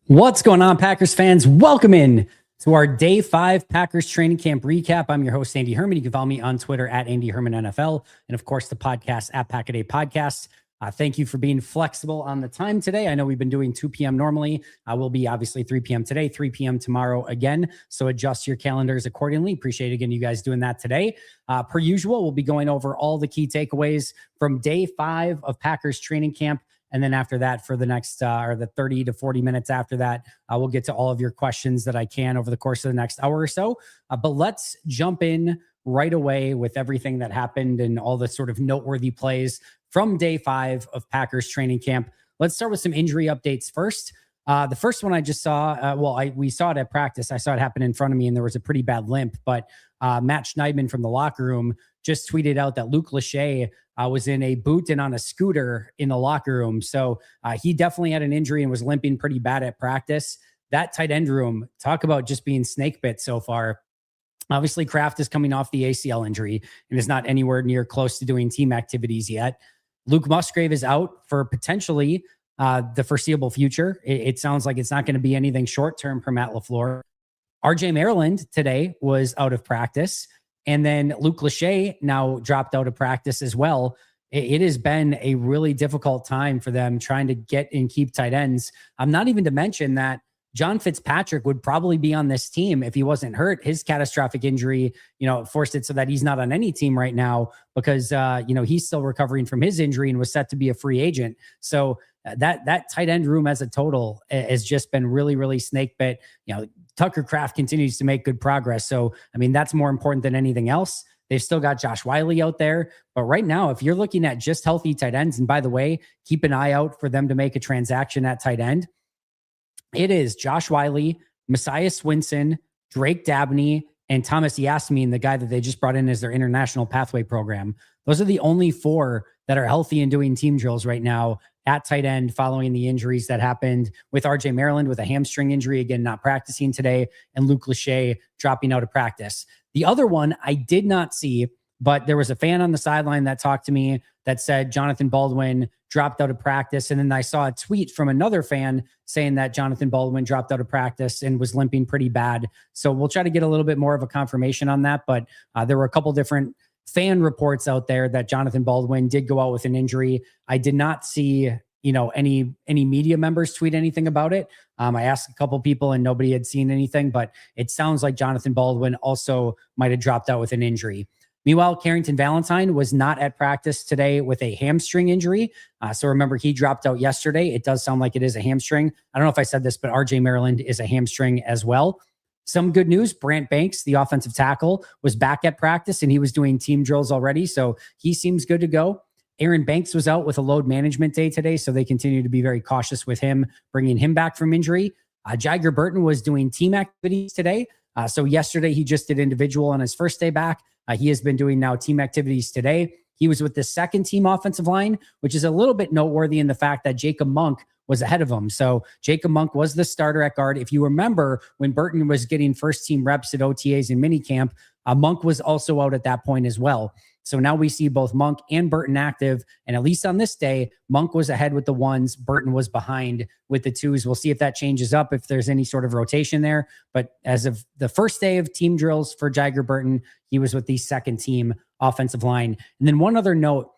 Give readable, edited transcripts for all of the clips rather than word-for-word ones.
What's going on, Packers fans? Welcome in to our Day 5 Packers training camp recap. I'm your host, Andy Herman. You can follow me on Twitter at Andy Herman NFL, and of course, the podcast at Pack-A-Day Podcast. Thank you for being flexible on the time today. I know we've been doing 2 p.m. normally. We'll be obviously 3 p.m. today, 3 p.m. tomorrow again. So adjust your calendars accordingly. Appreciate, again, you guys doing that today. Per usual, we'll be going over all the key takeaways from Day 5 of Packers training camp. And then after that, for the next or the 30 to 40 minutes after that, we'll get to all of your questions that I can over the course of the next hour or so. But let's jump in right away with everything that happened and all the sort of noteworthy plays from Day 5 of Packers training camp. Let's start with some injury updates first. The first one I just saw, we saw it at practice. I saw it happen in front of me, and there was a pretty bad limp. But Matt Schneidman from the locker room just tweeted out that Luke Lachey was in a boot and on a scooter in the locker room. So he definitely had an injury and was limping pretty bad at practice. That tight end room, talk about just being snake bit so far. Obviously, Kraft is coming off the ACL injury and is not anywhere near close to doing team activities yet. Luke Musgrave is out for potentially the foreseeable future. It sounds like it's not going to be anything short-term for Matt LaFleur. RJ Maryland today was out of practice. And then Luke Lachey now dropped out of practice as well. It has been a really difficult time for them trying to get and keep tight ends. I'm not even to mention that John Fitzpatrick would probably be on this team if he wasn't hurt. His catastrophic injury, forced it so that he's not on any team right now because, he's still recovering from his injury and was set to be a free agent. So that tight end room as a total has just been really, really snake bit. Tucker Kraft continues to make good progress. So, that's more important than anything else. They've still got Josh Whyle out there. But right now, if you're looking at just healthy tight ends, and by the way, keep an eye out for them to make a transaction at tight end. It is Josh Whyle, Messiah Swinson, Drake Dabney, and Thomas Yasmin, the guy that they just brought in as their international pathway program. Those are the only 4 that are healthy and doing team drills right now at tight end following the injuries that happened with RJ Maryland with a hamstring injury, again, not practicing today, and Luke Lachey dropping out of practice. The other one I did not see, but there was a fan on the sideline that talked to me that said Jonathan Baldwin dropped out of practice. And then I saw a tweet from another fan saying that Jonathan Baldwin dropped out of practice and was limping pretty bad. So we'll try to get a little bit more of a confirmation on that. But there were a couple different fan reports out there that Jonathan Baldwin did go out with an injury. I did not see, any media members tweet anything about it. I asked a couple people and nobody had seen anything, but it sounds like Jonathan Baldwin also might have dropped out with an injury. Meanwhile, Carrington Valentine was not at practice today with a hamstring injury. So remember, he dropped out yesterday. It does sound like it is a hamstring. I don't know if I said this, but RJ Maryland is a hamstring as well. Some good news, Brant Banks, the offensive tackle, was back at practice and he was doing team drills already. So he seems good to go. Aaron Banks was out with a load management day today. So they continue to be very cautious with him, bringing him back from injury. Jiger Burton was doing team activities today. So yesterday he just did individual on his first day back. He has been doing now team activities today. He was with the second team offensive line, which is a little bit noteworthy in the fact that Jacob Monk was ahead of him. So Jacob Monk was the starter at guard. If you remember when Burton was getting first team reps at OTAs and minicamp, Monk was also out at that point as well. So now we see both Monk and Burton active. And at least on this day, Monk was ahead with the 1s. Burton was behind with the 2s. We'll see if that changes up, if there's any sort of rotation there. But as of the first day of team drills for Jiger Burton, he was with the second team offensive line. And then one other note,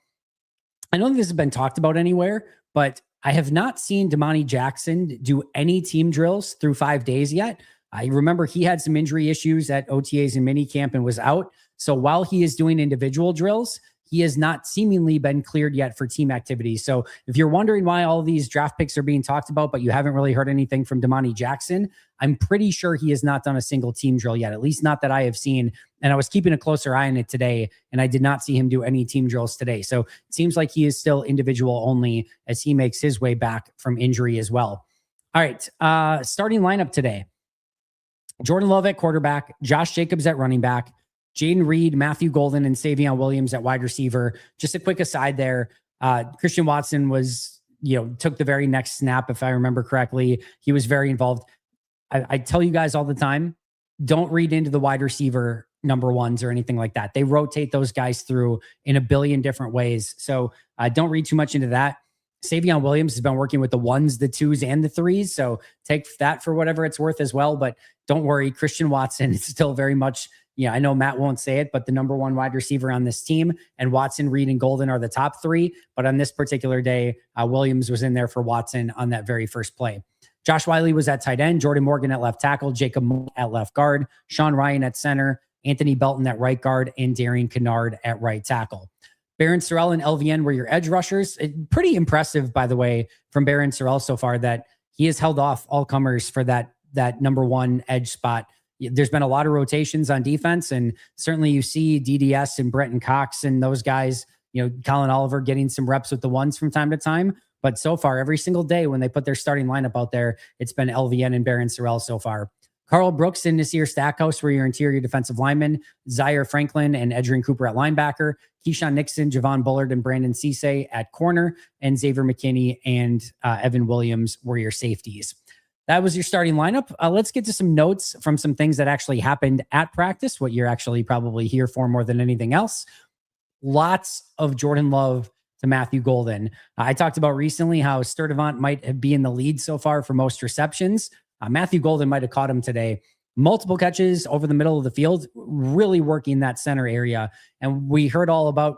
I don't think this has been talked about anywhere, but I have not seen Damani Jackson do any team drills through 5 days yet. I remember he had some injury issues at OTAs and minicamp and was out. So while he is doing individual drills, he has not seemingly been cleared yet for team activities. So if you're wondering why all these draft picks are being talked about, but you haven't really heard anything from Damani Jackson, I'm pretty sure he has not done a single team drill yet, at least not that I have seen. And I was keeping a closer eye on it today, and I did not see him do any team drills today. So it seems like he is still individual only as he makes his way back from injury as well. All right, starting lineup today. Jordan Love at quarterback, Josh Jacobs at running back, Jaden Reed, Matthew Golden, and Savion Williams at wide receiver. Just a quick aside there. Christian Watson took the very next snap, if I remember correctly. He was very involved. I tell you guys all the time, don't read into the wide receiver number ones or anything like that. They rotate those guys through in a billion different ways. So don't read too much into that. Savion Williams has been working with the ones, the twos, and the threes. So take that for whatever it's worth as well. But don't worry, Christian Watson is still very much, I know Matt won't say it, but the number one wide receiver on this team. And Watson, Reed, and Golden are the top three. But on this particular day, Williams was in there for Watson on that very first play. Josh Wiley was at tight end, Jordan Morgan at left tackle, Jacob Moore at left guard, Sean Ryan at center, Anthony Belton at right guard, and Darian Kennard at right tackle. Barron Sorrell and LVN were your edge rushers. Pretty impressive, by the way, from Barron Sorrell so far that he has held off all comers for that number one edge spot. There's been a lot of rotations on defense, and certainly you see DDS and Brenton Cox and those guys, Colin Oliver getting some reps with the ones from time to time. But so far, every single day when they put their starting lineup out there, it's been LVN and Barron Sorrell so far. Carl Brooks and Nasir Stackhouse were your interior defensive linemen, Zaire Franklin and Edgerrin Cooper at linebacker, Keyshawn Nixon, Javon Bullard, and Brandon Cisse at corner, and Xavier McKinney and Evan Williams were your safeties. That was your starting lineup. Let's get to some notes from some things that actually happened at practice, what you're actually probably here for more than anything else. Lots of Jordan Love to Matthew Golden. I talked about recently how Sturdivant might be in the lead so far for most receptions. Matthew Golden might have caught him today. Multiple catches over the middle of the field, really working that center area. And we heard all about,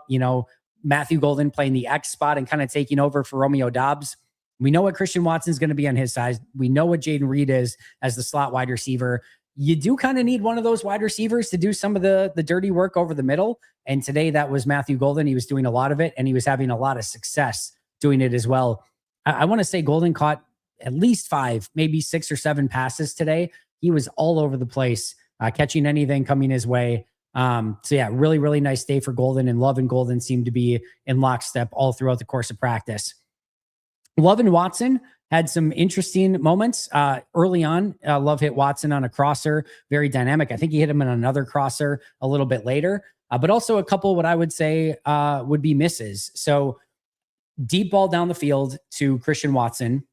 Matthew Golden playing the X spot and kind of taking over for Romeo Doubs. We know what Christian Watson's going to be on his side. We know what Jaden Reed is as the slot wide receiver. You do kind of need one of those wide receivers to do some of the dirty work over the middle. And today that was Matthew Golden. He was doing a lot of it, and he was having a lot of success doing it as well. I want to say Golden caught at least 5, maybe 6 or 7 passes today. He was all over the place, catching anything coming his way. So yeah, really, really nice day for Golden, and Love and Golden seemed to be in lockstep all throughout the course of practice. Love and Watson had some interesting moments early on. Love hit Watson on a crosser, very dynamic. I think he hit him in another crosser a little bit later, but also a couple what I would say would be misses. So deep ball down the field to Christian Watson.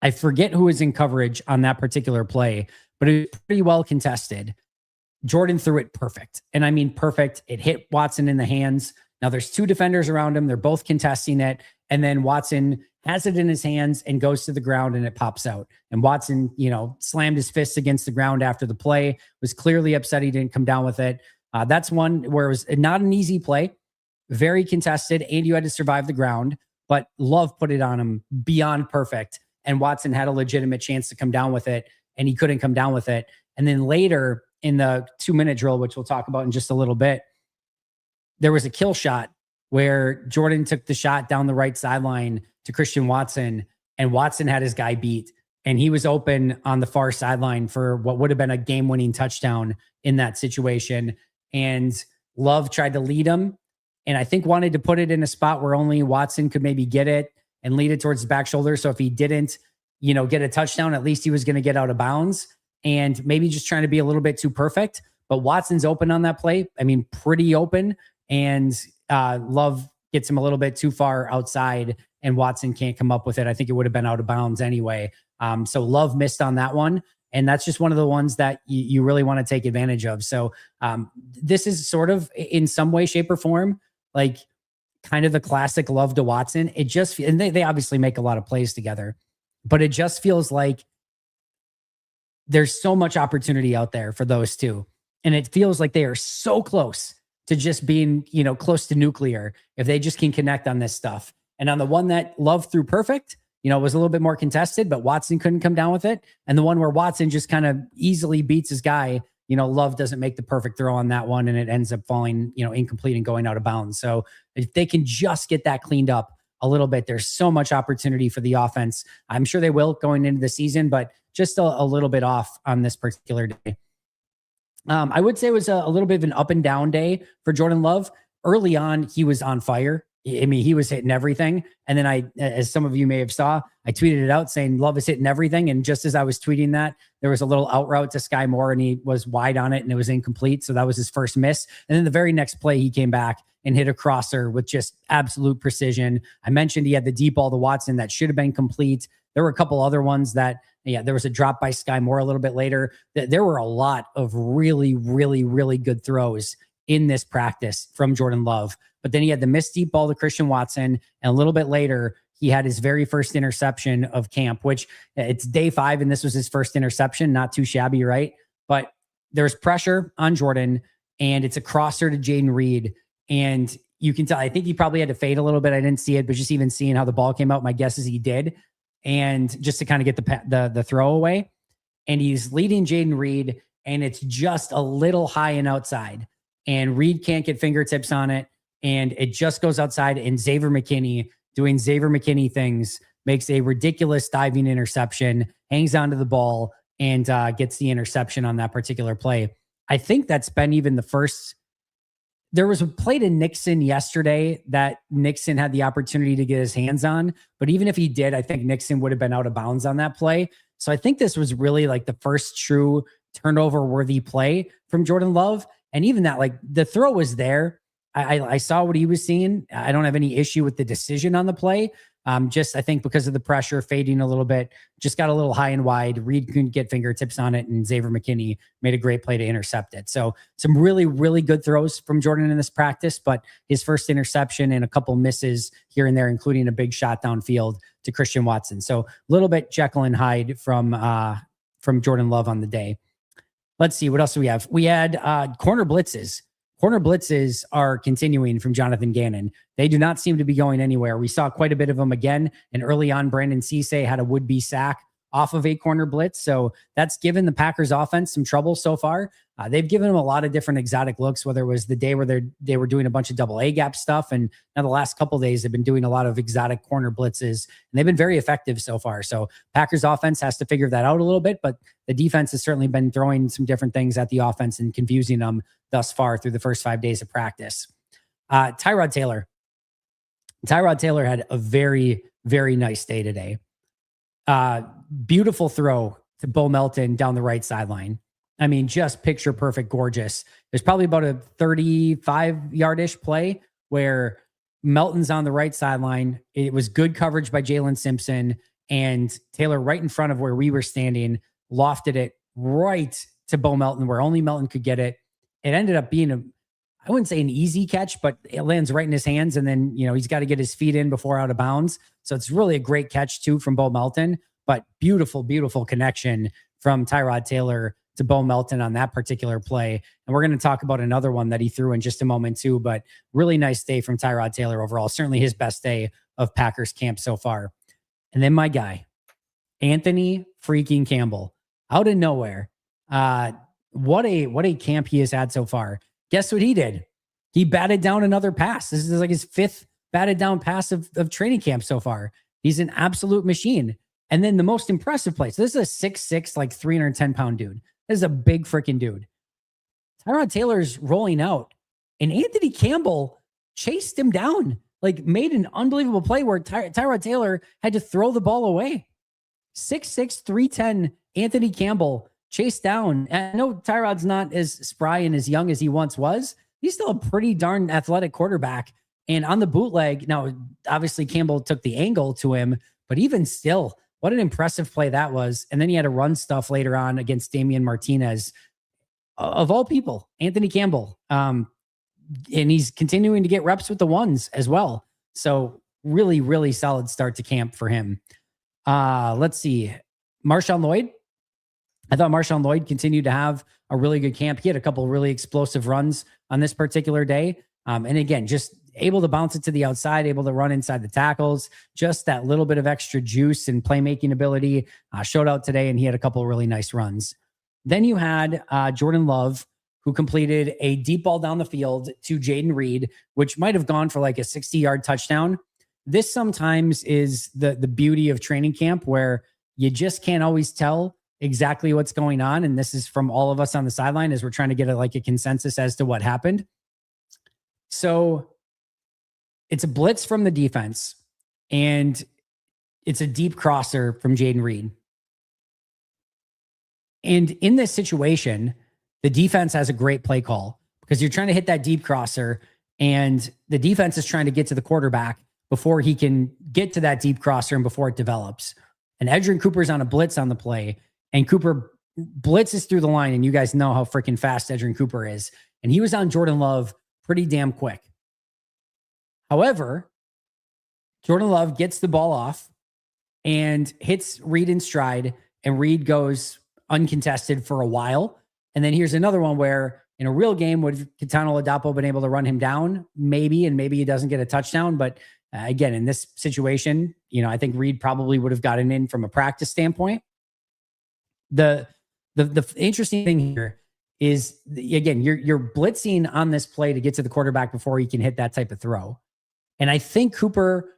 I forget who was in coverage on that particular play, but it was pretty well contested. Jordan threw it perfect. And I mean perfect. It hit Watson in the hands. Now there's 2 defenders around him. They're both contesting it. And then Watson has it in his hands and goes to the ground and it pops out. And Watson, slammed his fists against the ground after the play, was clearly upset he didn't come down with it. That's one where it was not an easy play, very contested, and you had to survive the ground, but Love put it on him beyond perfect. And Watson had a legitimate chance to come down with it, and he couldn't come down with it. And then later in the 2-minute drill, which we'll talk about in just a little bit, there was a kill shot where Jordan took the shot down the right sideline to Christian Watson, and Watson had his guy beat, and he was open on the far sideline for what would have been a game-winning touchdown in that situation. And Love tried to lead him, and I think wanted to put it in a spot where only Watson could maybe get it and lead it towards the back shoulder. So if he didn't, get a touchdown, at least he was going to get out of bounds, and maybe just trying to be a little bit too perfect. But Watson's open on that play. I mean, pretty open. And Love gets him a little bit too far outside, and Watson can't come up with it. I think it would have been out of bounds anyway. So Love missed on that one. And that's just one of the ones that you really want to take advantage of. So this is sort of in some way, shape, or form, like kind of the classic Love to Watson. It just, and they obviously make a lot of plays together, but it just feels like there's so much opportunity out there for those two. And it feels like they are so close to just being, close to nuclear if they just can connect on this stuff. And on the one that Love threw perfect, was a little bit more contested, but Watson couldn't come down with it. And the one where Watson just kind of easily beats his guy, Love doesn't make the perfect throw on that one, and it ends up falling, incomplete and going out of bounds. So if they can just get that cleaned up a little bit, there's so much opportunity for the offense. I'm sure they will going into the season, but just a little bit off on this particular day. I would say it was a little bit of an up and down day for Jordan Love. Early on, he was on fire. I mean, he was hitting everything. And then as some of you may have saw, I tweeted it out saying Love is hitting everything. And just as I was tweeting that, there was a little out route to Sky Moore, and he was wide on it and it was incomplete. So that was his first miss. And then the very next play, he came back and hit a crosser with just absolute precision. I mentioned he had the deep ball to Watson that should have been complete. There were a couple other ones that, there was a drop by Sky Moore a little bit later. There were a lot of really, really, really good throws in this practice from Jordan Love. But then he had the missed deep ball to Christian Watson. And a little bit later, he had his very first interception of camp, which it's day 5, and this was his first interception. Not too shabby, right? But there's pressure on Jordan, and it's a crosser to Jaden Reed. And you can tell, I think he probably had to fade a little bit. I didn't see it, but just even seeing how the ball came out, my guess is he did. And just to kind of get the throw away. And he's leading Jaden Reed, and it's just a little high and outside. And Reed can't get fingertips on it. And it just goes outside, and Xavier McKinney, doing Xavier McKinney things, makes a ridiculous diving interception, hangs onto the ball, and gets the interception on that particular play. I think that's been even the first. There was a play to Nixon yesterday that Nixon had the opportunity to get his hands on. But even if he did, I think Nixon would have been out of bounds on that play. So I think this was really like the first true turnover-worthy play from Jordan Love. And even that, like, the throw was there. I saw what he was seeing. I don't have any issue with the decision on the play. Just, I think because of the pressure fading a little bit, just got a little high and wide. Reed couldn't get fingertips on it, and Xavier McKinney made a great play to intercept it. So some really, really good throws from Jordan in this practice, but his first interception and a couple misses here and there, including a big shot downfield to Christian Watson. So a little bit Jekyll and Hyde from Jordan Love on the day. Let's see, what else do we have? We had corner blitzes. Corner blitzes are continuing from Jonathan Gannon. They do not seem to be going anywhere. We saw quite a bit of them again. And early on, Brandon Cisse had a would-be sack off of a corner blitz. So that's given the Packers offense some trouble so far. They've given them a lot of different exotic looks, whether it was the day where they were doing a bunch of double A gap stuff. And now the last couple of days, they've been doing a lot of exotic corner blitzes, and they've been very effective so far. So Packers offense has to figure that out a little bit, but the defense has certainly been throwing some different things at the offense and confusing them thus far through the first 5 days of practice. Tyrod Taylor. Tyrod Taylor had a very, very nice day today. Beautiful throw to Bo Melton down the right sideline. I mean, just picture perfect, gorgeous. There's probably about a 35-yard-ish play where Melton's on the right sideline. It was good coverage by Jalen Simpson, and Taylor right in front of where we were standing lofted it right to Bo Melton where only Melton could get it. It ended up being I wouldn't say an easy catch, but it lands right in his hands. And then, he's got to get his feet in before out of bounds. So it's really a great catch too from Bo Melton, but beautiful, beautiful connection from Tyrod Taylor to Bo Melton on that particular play. And we're going to talk about another one that he threw in just a moment too, but really nice day from Tyrod Taylor overall. Certainly his best day of Packers camp so far. And then my guy, Anthony freaking Campbell, out of nowhere. What a camp he has had so far. Guess what he did? He batted down another pass. This is like his 5th batted down pass of training camp so far. He's an absolute machine. And then the most impressive play. So this is a 6'6", like 310-pound dude. This is a big freaking dude. Tyrod Taylor's rolling out, and Anthony Campbell chased him down, like made an unbelievable play where Tyrod Taylor had to throw the ball away. 6'6", 310 Anthony Campbell chased down. And I know Tyrod's not as spry and as young as he once was. He's still a pretty darn athletic quarterback. And on the bootleg, now, obviously Campbell took the angle to him, but even still, what an impressive play that was. And then he had to run stuff later on against Damian Martinez. Of all people, Anthony Campbell. And he's continuing to get reps with the ones as well. So really, really solid start to camp for him. Let's see. Marshawn Lloyd. I thought Marshawn Lloyd continued to have a really good camp. He had a couple really explosive runs on this particular day. And again, just able to bounce it to the outside, able to run inside the tackles, just that little bit of extra juice and playmaking ability showed out today, and he had a couple of really nice runs. Then you had Jordan Love, who completed a deep ball down the field to Jaden Reed, which might have gone for like a 60-yard touchdown. This sometimes is the beauty of training camp, where you just can't always tell exactly what's going on. And this is from all of us on the sideline as we're trying to get a consensus as to what happened. So it's a blitz from the defense, and it's a deep crosser from Jaden Reed. And in this situation, the defense has a great play call because you're trying to hit that deep crosser, and the defense is trying to get to the quarterback before he can get to that deep crosser and before it develops. And Edgerrin Cooper's on a blitz on the play, and Cooper blitzes through the line, and you guys know how freaking fast Edgerrin Cooper is. And he was on Jordan Love pretty damn quick. However, Jordan Love gets the ball off and hits Reed in stride, and Reed goes uncontested for a while. And then here's another one where in a real game, would Kitano Ladapo been able to run him down? Maybe, and maybe he doesn't get a touchdown. But again, in this situation, I think Reed probably would have gotten in from a practice standpoint. The interesting thing here is, again, you're blitzing on this play to get to the quarterback before he can hit that type of throw. And I think Cooper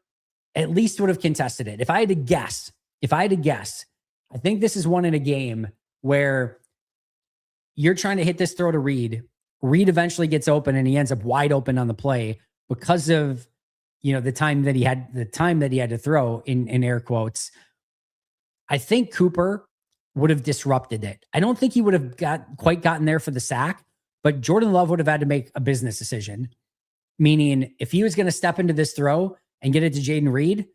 at least would have contested it. If I had to guess, I think this is one in a game where you're trying to hit this throw to Reed. Reed eventually gets open and he ends up wide open on the play because of, the time that he had to throw in air quotes. I think Cooper would have disrupted it. I don't think he would have quite gotten there for the sack, but Jordan Love would have had to make a business decision. Meaning if he was going to step into this throw and get it to Jaden Reed,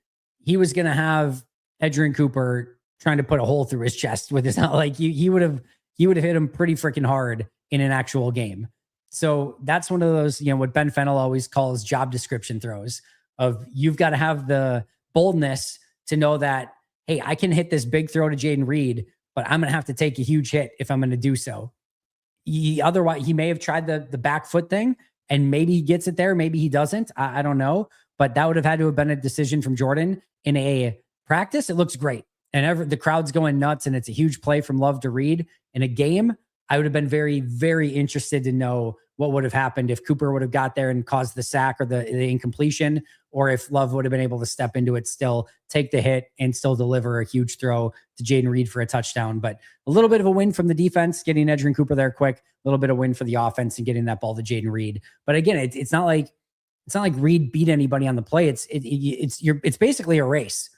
he was going to have Edgerrin Cooper trying to put a hole through his chest with his, he would have hit him pretty freaking hard in an actual game. So that's one of those, what Ben Fennell always calls job description throws of, you've got to have the boldness to know that, hey, I can hit this big throw to Jaden Reed, but I'm going to have to take a huge hit if I'm going to do so. Otherwise, he may have tried the back foot thing and maybe he gets it there. Maybe he doesn't. I don't know. But that would have had to have been a decision from Jordan. In a practice, it looks great. And the crowd's going nuts and it's a huge play from Love to Reed. In a game, I would have been very, very interested to know what would have happened if Cooper would have got there and caused the sack or the incompletion, or if Love would have been able to step into it, still take the hit and still deliver a huge throw to Jaden Reed for a touchdown. But a little bit of a win from the defense, getting Edgerrin Cooper there quick, a little bit of win for the offense and getting that ball to Jaden Reed. But again, it's not like Reed beat anybody on the play. It's basically a race.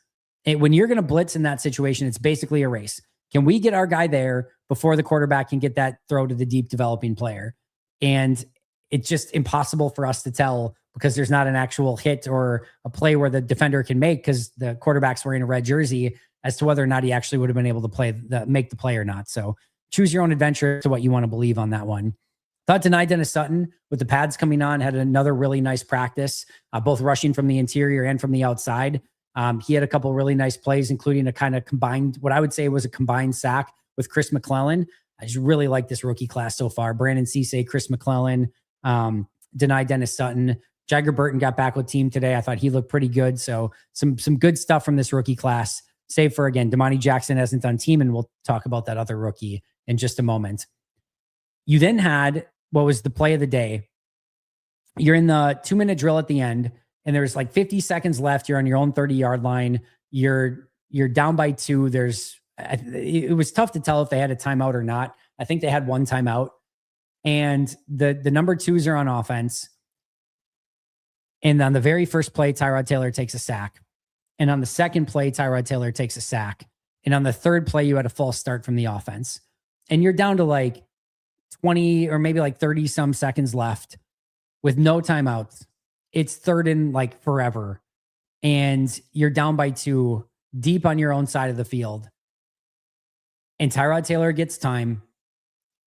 When you're going to blitz in that situation, it's basically a race. Can we get our guy there before the quarterback can get that throw to the deep developing player? And it's just impossible for us to tell because there's not an actual hit or a play where the defender can make because the quarterback's wearing a red jersey as to whether or not he actually would have been able to make the play or not. So choose your own adventure to what you want to believe on that one. Thought Deni Dennis Sutton, with the pads coming on, had another really nice practice, both rushing from the interior and from the outside. He had a couple really nice plays, including a kind of combined, what I would say was a combined sack with Chris McClellan. I just really like this rookie class so far. Brandon Cisse, Chris McClellan, Deni Dennis Sutton. Jagger Burton got back with team today. I thought he looked pretty good. So some good stuff from this rookie class, save for, again, Damani Jackson hasn't done team, and we'll talk about that other rookie in just a moment. You then had what was the play of the day. You're in the 2-minute drill at the end, and there's like 50 seconds left. You're on your own 30-yard line. You're down by 2. It was tough to tell if they had a timeout or not. I think they had one timeout. And the number 2s are on offense. And on the very first play, Tyrod Taylor takes a sack. And on the second play, Tyrod Taylor takes a sack. And on the third play, you had a false start from the offense. And you're down to like 20 or maybe like 30 some seconds left with no timeouts. It's third and like forever. And you're down by 2 deep on your own side of the field. And Tyrod Taylor gets time.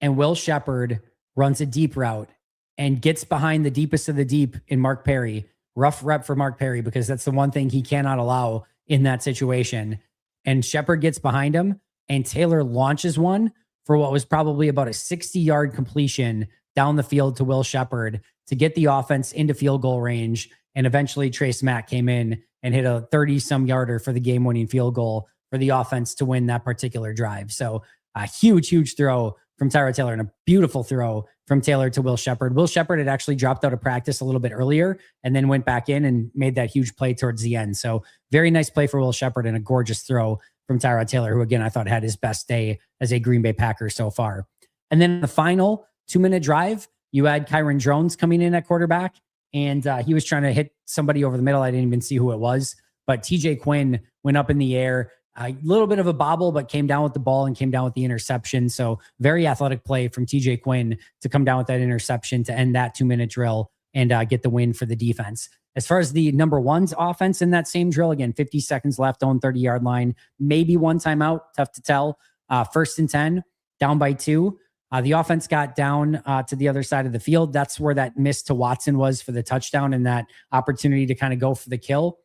And Will Shepherd runs a deep route and gets behind the deepest of the deep in Mark Perry. Rough rep for Mark Perry because that's the one thing he cannot allow in that situation. And Shepherd gets behind him and Taylor launches one for what was probably about a 60-yard completion down the field to Will Shepherd to get the offense into field goal range. And eventually Trace Mack came in and hit a 30-some yarder for the game-winning field goal for the offense to win that particular drive. So a huge throw from Tyrod Taylor and a beautiful throw from Taylor to Will Shepherd. Will Shepherd had actually dropped out of practice a little bit earlier and then went back in and made that huge play towards the end. So very nice play for Will Shepherd and a gorgeous throw from Tyrod Taylor, who again, I thought had his best day as a Green Bay Packer so far. And then the final 2-minute drive, you had Kyron Drones coming in at quarterback, and he was trying to hit somebody over the middle. I didn't even see who it was, but TJ Quinn went up in the air, a little bit of a bobble, but came down with the ball and came down with the interception. So very athletic play from TJ Quinn to come down with that interception to end that 2-minute drill and get the win for the defense. As far as the number 1's offense in that same drill, again, 50 seconds left on 30-yard line, maybe one timeout, tough to tell. 1st and 10, down by 2. The offense got down to the other side of the field. That's where that miss to Watson was for the touchdown and that opportunity to kind of go for the kill.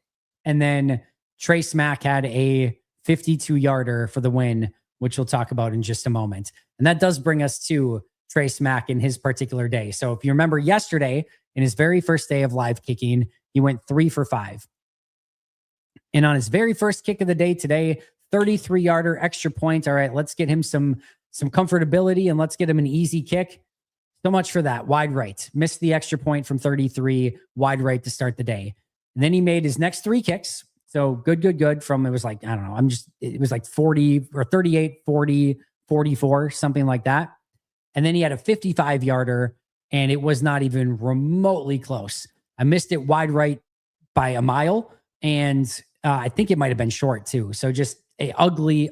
And then Trace Mack had a 52-yarder for the win, which we'll talk about in just a moment. And that does bring us to Trace Mack in his particular day. So if you remember yesterday, in his very first day of live kicking, he went 3 for 5. And on his very first kick of the day today, 33-yarder extra point. All right, let's get him some comfortability and let's get him an easy kick. So much for that. Wide right. Missed the extra point from 33, wide right to start the day. And then he made his next 3 kicks. So good from, it was like, I don't know, it was like 40 or 38, 40, 44, something like that. And then he had a 55-yarder and it was not even remotely close. I missed it wide right by a mile. And I think it might have been short too. So just a ugly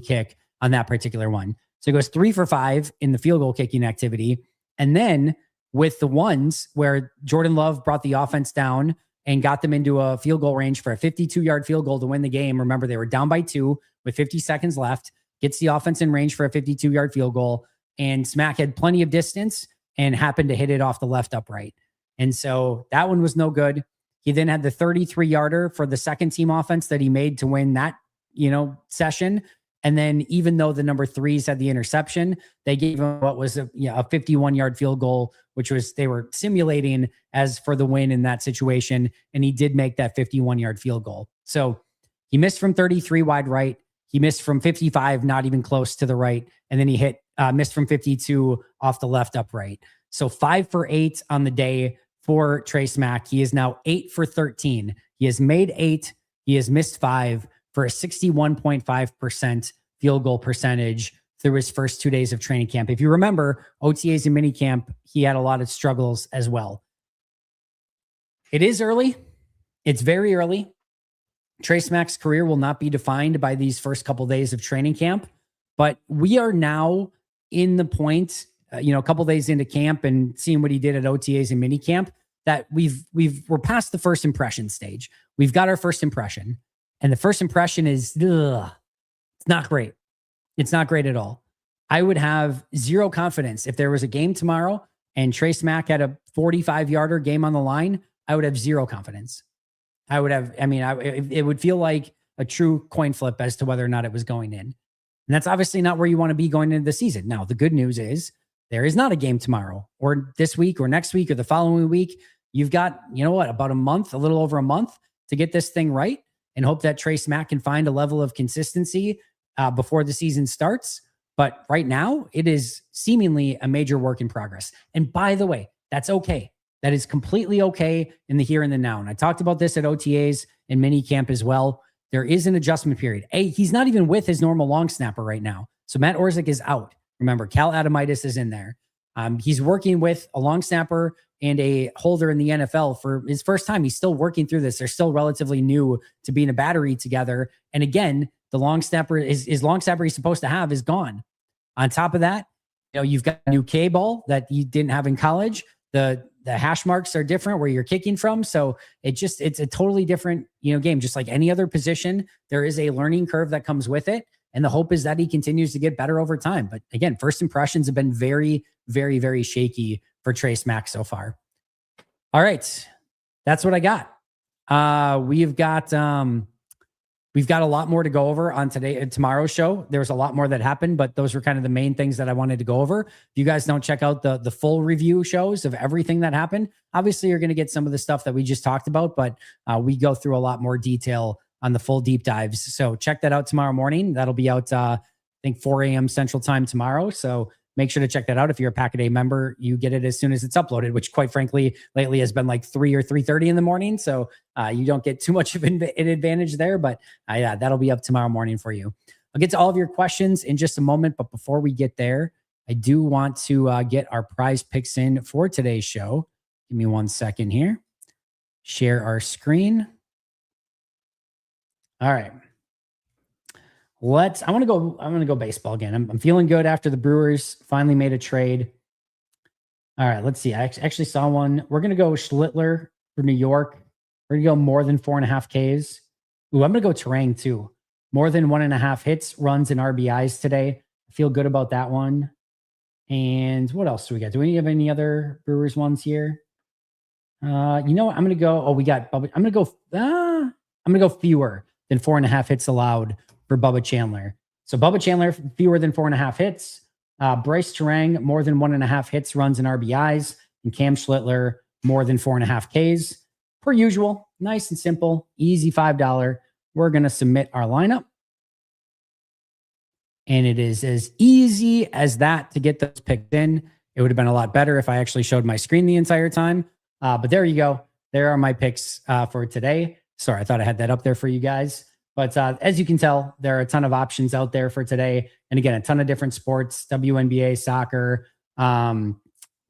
kick on that particular one. So it goes 3 for 5 in the field goal kicking activity. And then with the ones where Jordan Love brought the offense down and got them into a field goal range for a 52-yard field goal to win the game. Remember, they were down by 2 with 50 seconds left, gets the offense in range for a 52-yard field goal. And Smack had plenty of distance and happened to hit it off the left upright. And so that one was no good. He then had the 33-yarder for the second team offense that he made to win that, session. And then even though the number 3s had the interception, they gave him what was a 51-yard field goal, which was they were simulating as for the win in that situation. And he did make that 51-yard field goal. So he missed from 33 wide right. He missed from 55, not even close to the right. And then he missed from 52 off the left upright. So 5 for 8 on the day for Trace Mack. He is now 8 for 13. He has made 8. He has missed 5 for a 61.5% field goal percentage through his first 2 days of training camp. If you remember, OTAs and minicamp, he had a lot of struggles as well. It is early. It's very early. Trace Mack's career will not be defined by these first couple of days of training camp, but we are now in the point, a couple of days into camp and seeing what he did at OTAs and minicamp, that we're past the first impression stage. We've got our first impression, and the first impression is, it's not great. It's not great at all. I would have zero confidence if there was a game tomorrow and Trace Mack had a 45-yarder game on the line. I would have zero confidence. It would feel like a true coin flip as to whether or not it was going in. And that's obviously not where you want to be going into the season. Now, the good news is there is not a game tomorrow or this week or next week or the following week. You've got, about a month, a little over a month to get this thing right and hope that Trace Mack can find a level of consistency before the season starts. But right now, it is seemingly a major work in progress. And by the way, that's okay. That is completely okay in the here and the now. And I talked about this at OTAs and minicamp as well. There is an adjustment period. He's not even with his normal long snapper right now. So Matt Orzik is out. Remember, Cal Adamitis is in there. He's working with a long snapper and a holder in the NFL for his first time. He's still working through this. They're still relatively new to being a battery together. And again, the long snapper his long snapper he's supposed to have is gone. On top of that, you've got a new K ball that you didn't have in college. The hash marks are different where you're kicking from. So it's a totally different, game. Just like any other position, there is a learning curve that comes with it. And the hope is that he continues to get better over time. But again, first impressions have been very, very, very shaky for Trace Mack so far. All right. That's what I got. We've got a lot more to go over on tomorrow's show. There's a lot more that happened, but those were kind of the main things that I wanted to go over. If you guys don't check out the full review shows of everything that happened, obviously you're going to get some of the stuff that we just talked about, but we go through a lot more detail on the full deep dives. So check that out tomorrow morning. That'll be out, I think 4 a.m. Central Time tomorrow. So make sure to check that out. If you're a Pack-A-Day member, you get it as soon as it's uploaded, which quite frankly, lately has been like 3 or 3:30 in the morning. So you don't get too much of an advantage there, but yeah, that'll be up tomorrow morning for you. I'll get to all of your questions in just a moment. But before we get there, I do want to get our prize picks in for today's show. Give me 1 second here. Share our screen. All right. I'm going to go baseball again. I'm feeling good after the Brewers finally made a trade. All right, let's see. I actually saw one. We're going to go Schlittler for New York. We're going to go more than 4.5 Ks. Ooh, I'm going to go Terang too. More than 1.5 hits, runs, and RBIs today. I feel good about that one. And what else do we got? Do we have any other Brewers ones here? I'm going to go. I'm going to go. I'm going to go fewer than 4.5 hits allowed for Bubba Chandler. So Bubba Chandler, fewer than 4.5 hits. Bryce Terang, more than 1.5 hits, runs, and RBIs. And Cam Schlittler, more than 4.5 Ks. Per usual, nice and simple, easy $5. We're going to submit our lineup. And it is as easy as that to get those picked in. It would have been a lot better if I actually showed my screen the entire time. But there you go. There are my picks for today. Sorry, I thought I had that up there for you guys. But as you can tell, there are a ton of options out there for today. And again, a ton of different sports, WNBA, soccer.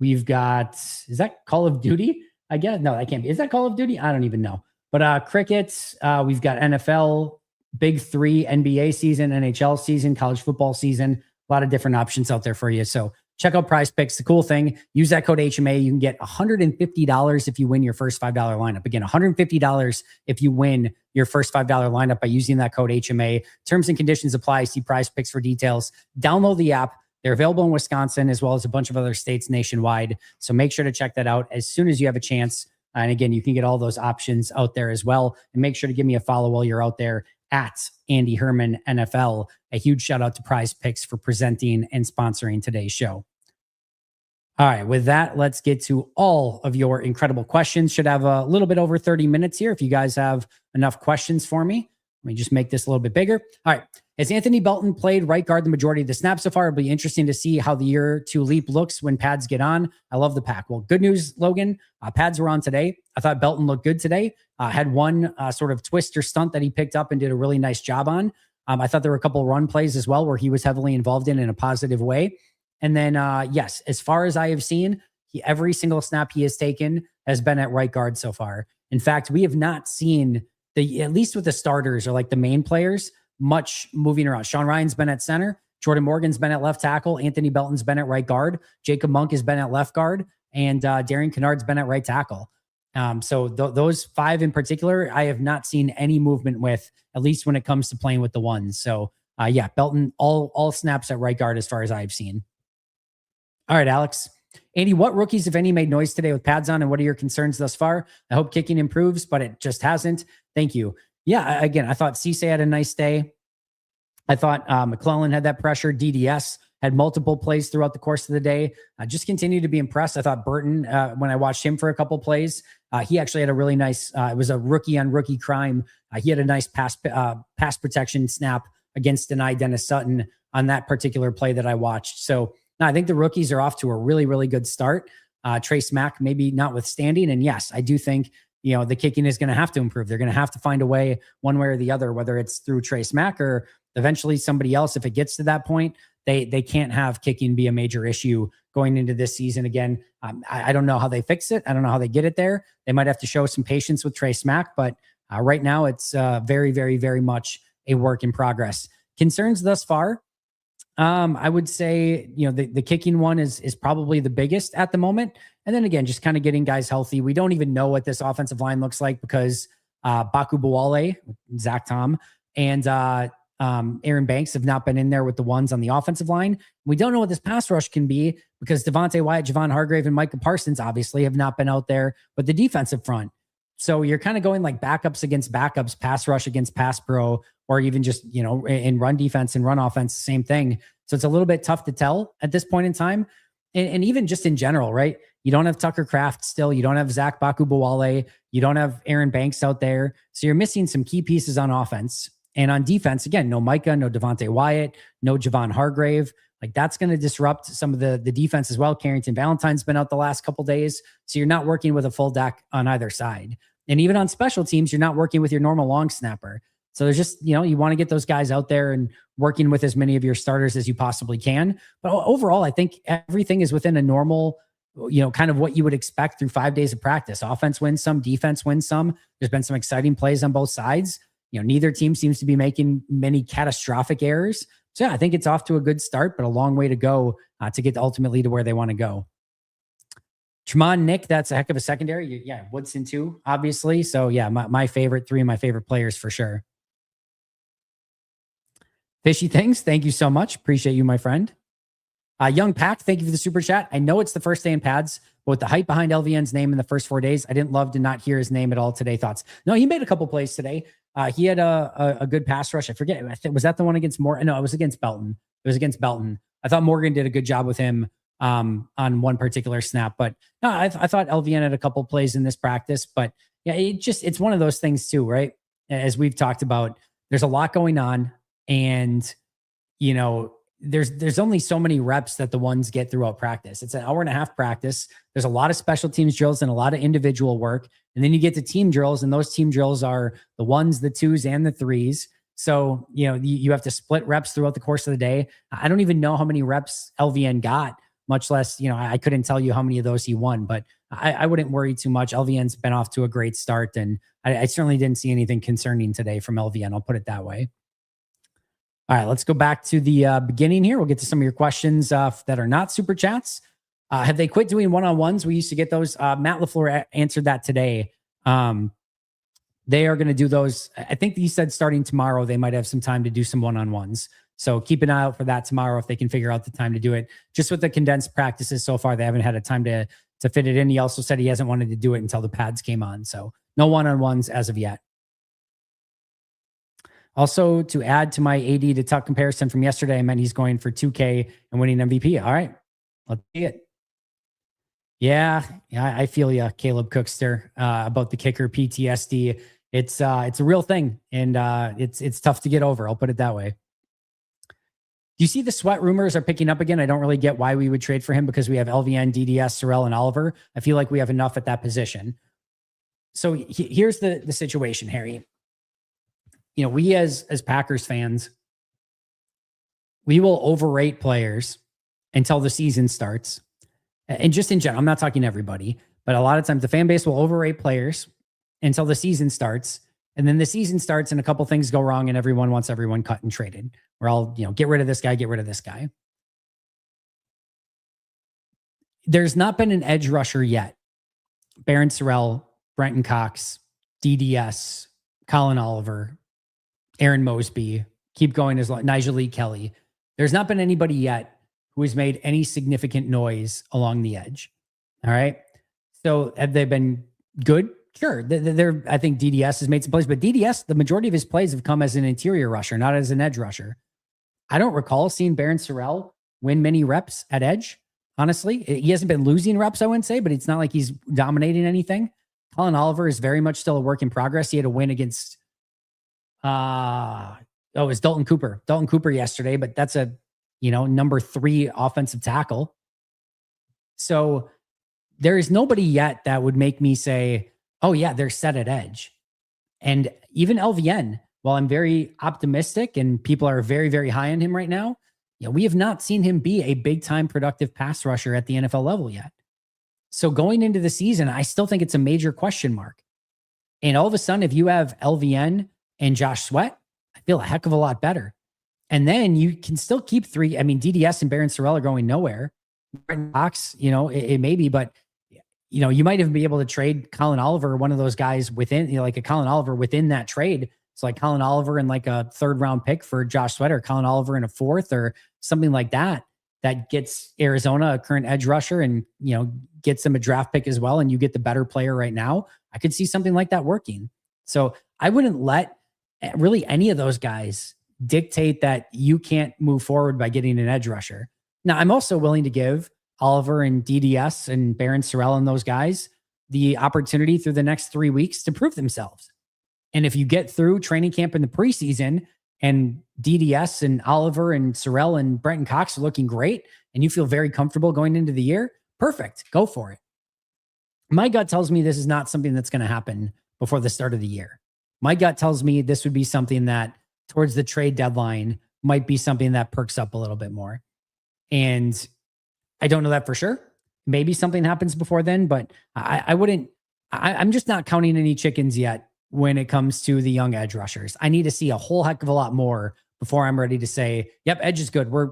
We've got, is that Call of Duty? I guess, no, that can't be. Is that Call of Duty? I don't even know. But cricket, we've got NFL, Big Three, NBA season, NHL season, college football season. A lot of different options out there for you. So check out Prize Picks. The cool thing, use that code HMA. You can get $150 if you win your first $5 lineup. Again, $150 if you win your first $5 lineup by using that code HMA. Terms and conditions apply. See Prize Picks for details. Download the app. They're available in Wisconsin as well as a bunch of other states nationwide. So make sure to check that out as soon as you have a chance. And again, you can get all those options out there as well. And make sure to give me a follow while you're out there at Andy Herman NFL. A huge shout out to Prize Picks for presenting and sponsoring today's show. All right, with that, let's get to all of your incredible questions. Should have a little bit over 30 minutes here if you guys have enough questions for me. Let me just make this a little bit bigger. All right. As Anthony Belton played right guard the majority of the snaps so far, it'll be interesting to see how the year two leap looks when pads get on. I love the pack. Well, good news, Logan. Pads were on today. I thought Belton looked good today. Had one sort of twist or stunt that he picked up and did a really nice job on. I thought there were a couple of run plays as well where he was heavily involved in a positive way. And then, yes, as far as I have seen, every single snap he has taken has been at right guard so far. In fact, we have not seen at least with the starters or like the main players, much moving around. Sean Ryan's been at center. Jordan Morgan's been at left tackle. Anthony Belton's been at right guard. Jacob Monk has been at left guard. And Darian Kennard's been at right tackle. So those five in particular, I have not seen any movement with, at least when it comes to playing with the ones. So yeah, Belton, all snaps at right guard as far as I've seen. All right, Alex. Andy, what rookies, if any, made noise today with pads on, and what are your concerns thus far? I hope kicking improves, but it just hasn't. Thank you. Yeah, again, I thought Cisse had a nice day. I thought McClellan had that pressure. DDS had multiple plays throughout the course of the day. I just continue to be impressed. I thought Burton, when I watched him for a couple plays, he actually had a really nice, it was a rookie on rookie crime. He had a nice pass protection snap against denied Dennis Sutton on that particular play that I watched. So no, I think the rookies are off to a really, really good start. Trace Mack, maybe notwithstanding. And yes, I do think, the kicking is going to have to improve. They're going to have to find a way one way or the other, whether it's through Trace Mack or eventually somebody else. If it gets to that point, they can't have kicking be a major issue going into this season. Again, I don't know how they fix it. I don't know how they get it there. They might have to show some patience with Trace Mack, but right now it's very, very, very much a work in progress. Concerns thus far, I would say, the kicking one is probably the biggest at the moment. And then again, just kind of getting guys healthy. We don't even know what this offensive line looks like because Baku Buwale, Zach Tom, and Aaron Banks have not been in there with the ones on the offensive line. We don't know what this pass rush can be because Devontae Wyatt, Javon Hargrave, and Micah Parsons obviously have not been out there with the defensive front. So you're kind of going like backups against backups, pass rush against pass pro, or even just, in run defense and run offense, same thing. So it's a little bit tough to tell at this point in time. And even just in general, right? You don't have Tucker Kraft still. You don't have Zach Baku Buwale. You don't have Aaron Banks out there. So you're missing some key pieces on offense. And on defense, again, no Micah, no Devontae Wyatt, no Javon Hargrave. Like that's going to disrupt some of the defense as well. Carrington Valentine's been out the last couple days. So you're not working with a full deck on either side. And even on special teams, you're not working with your normal long snapper. So there's just, you want to get those guys out there and working with as many of your starters as you possibly can. But overall, I think everything is within a normal, kind of what you would expect through 5 days of practice. Offense wins some, defense wins some. There's been some exciting plays on both sides. Neither team seems to be making many catastrophic errors. So yeah, I think it's off to a good start, but a long way to go to get ultimately to where they want to go. Tremont Nick, that's a heck of a secondary. Yeah, Woodson too, obviously. So yeah, my favorite, three of my favorite players for sure. Fishy Things, thank you so much. Appreciate you, my friend. Young Pack, thank you for the super chat. I know it's the first day in pads, but with the hype behind LVN's name in the first 4 days, I didn't love to not hear his name at all today. Thoughts? No, he made a couple plays today. He had a good pass rush. I forget. Was that the one against Morgan? No, it was against Belton. It was against Belton. I thought Morgan did a good job with him on one particular snap. But no, I thought LVN had a couple plays in this practice. But yeah, it's one of those things too, right? As we've talked about, there's a lot going on, and there's only so many reps that the ones get throughout practice. It's an hour and a half practice. There's a lot of special teams drills and a lot of individual work. And then you get to team drills, and those team drills are the ones, the twos, and the threes. So, you have to split reps throughout the course of the day. I don't even know how many reps LVN got, much less, I couldn't tell you how many of those he won, but I wouldn't worry too much. LVN's been off to a great start, and I certainly didn't see anything concerning today from LVN. I'll put it that way. All right, let's go back to the beginning here. We'll get to some of your questions that are not super chats. Have they quit doing one-on-ones? We used to get those. Matt LaFleur answered that today. They are going to do those. I think he said starting tomorrow, they might have some time to do some one-on-ones. So keep an eye out for that tomorrow if they can figure out the time to do it. Just with the condensed practices so far, they haven't had a time to fit it in. He also said he hasn't wanted to do it until the pads came on. So no one-on-ones as of yet. Also, to add to my AD to Tuck comparison from yesterday, I meant he's going for 2K and winning MVP. All right, let's see it. Yeah, I feel you, Caleb Cookster, about the kicker PTSD. It's a real thing, and it's tough to get over. I'll put it that way. Do you see the Sweat rumors are picking up again? I don't really get why we would trade for him because we have LVN, DDS, Sorrell, and Oliver. I feel like we have enough at that position. So here's the situation, Harry. We as Packers fans, we will overrate players until the season starts. And just in general, I'm not talking everybody, but a lot of times the fan base will overrate players until the season starts. And then the season starts and a couple things go wrong and everyone wants everyone cut and traded. We're all, get rid of this guy, get rid of this guy. There's not been an edge rusher yet. Barron Sorrell, Brenton Cox, DDS, Colin Oliver, Aaron Mosby, keep going as long, Nigel Lee Kelly. There's not been anybody yet who has made any significant noise along the edge. All right. So have they been good? Sure. I think DDS has made some plays, but DDS, the majority of his plays have come as an interior rusher, not as an edge rusher. I don't recall seeing Barron Sorrell win many reps at edge. Honestly, he hasn't been losing reps, I wouldn't say, but it's not like he's dominating anything. Colin Oliver is very much still a work in progress. He had a win against it was Dalton Cooper yesterday, but that's a number 3 offensive tackle. So there is nobody yet that would make me say, oh yeah, they're set at edge. And even LVN, while I'm very optimistic and people are very, very high on him right now, we have not seen him be a big time productive pass rusher at the NFL level yet. So going into the season, I still think it's a major question mark. And all of a sudden, if you have LVN and Josh Sweat, I feel a heck of a lot better. And then you can still keep 3. I mean, DDS and Barron Sorrell are going nowhere. Brenton Cox, it may be, but you might even be able to trade Colin Oliver, one of those guys within, like a Colin Oliver within that trade. It's like Colin Oliver and like a 3rd round pick for Josh Sweat, or Colin Oliver in a 4th or something like that. That gets Arizona a current edge rusher and, gets them a draft pick as well. And you get the better player right now. I could see something like that working. So I wouldn't let really any of those guys dictate that you can't move forward by getting an edge rusher. Now, I'm also willing to give Oliver and DDS and Barron Sorrell and those guys the opportunity through the next 3 weeks to prove themselves. And if you get through training camp in the preseason and DDS and Oliver and Sorrell and Brenton Cox are looking great and you feel very comfortable going into the year, perfect, go for it. My gut tells me this is not something that's going to happen before the start of the year. My gut tells me this would be something that towards the trade deadline might be something that perks up a little bit more. And I don't know that for sure. Maybe something happens before then, but I'm just not counting any chickens yet when it comes to the young edge rushers. I need to see a whole heck of a lot more before I'm ready to say, yep, edge is good. We're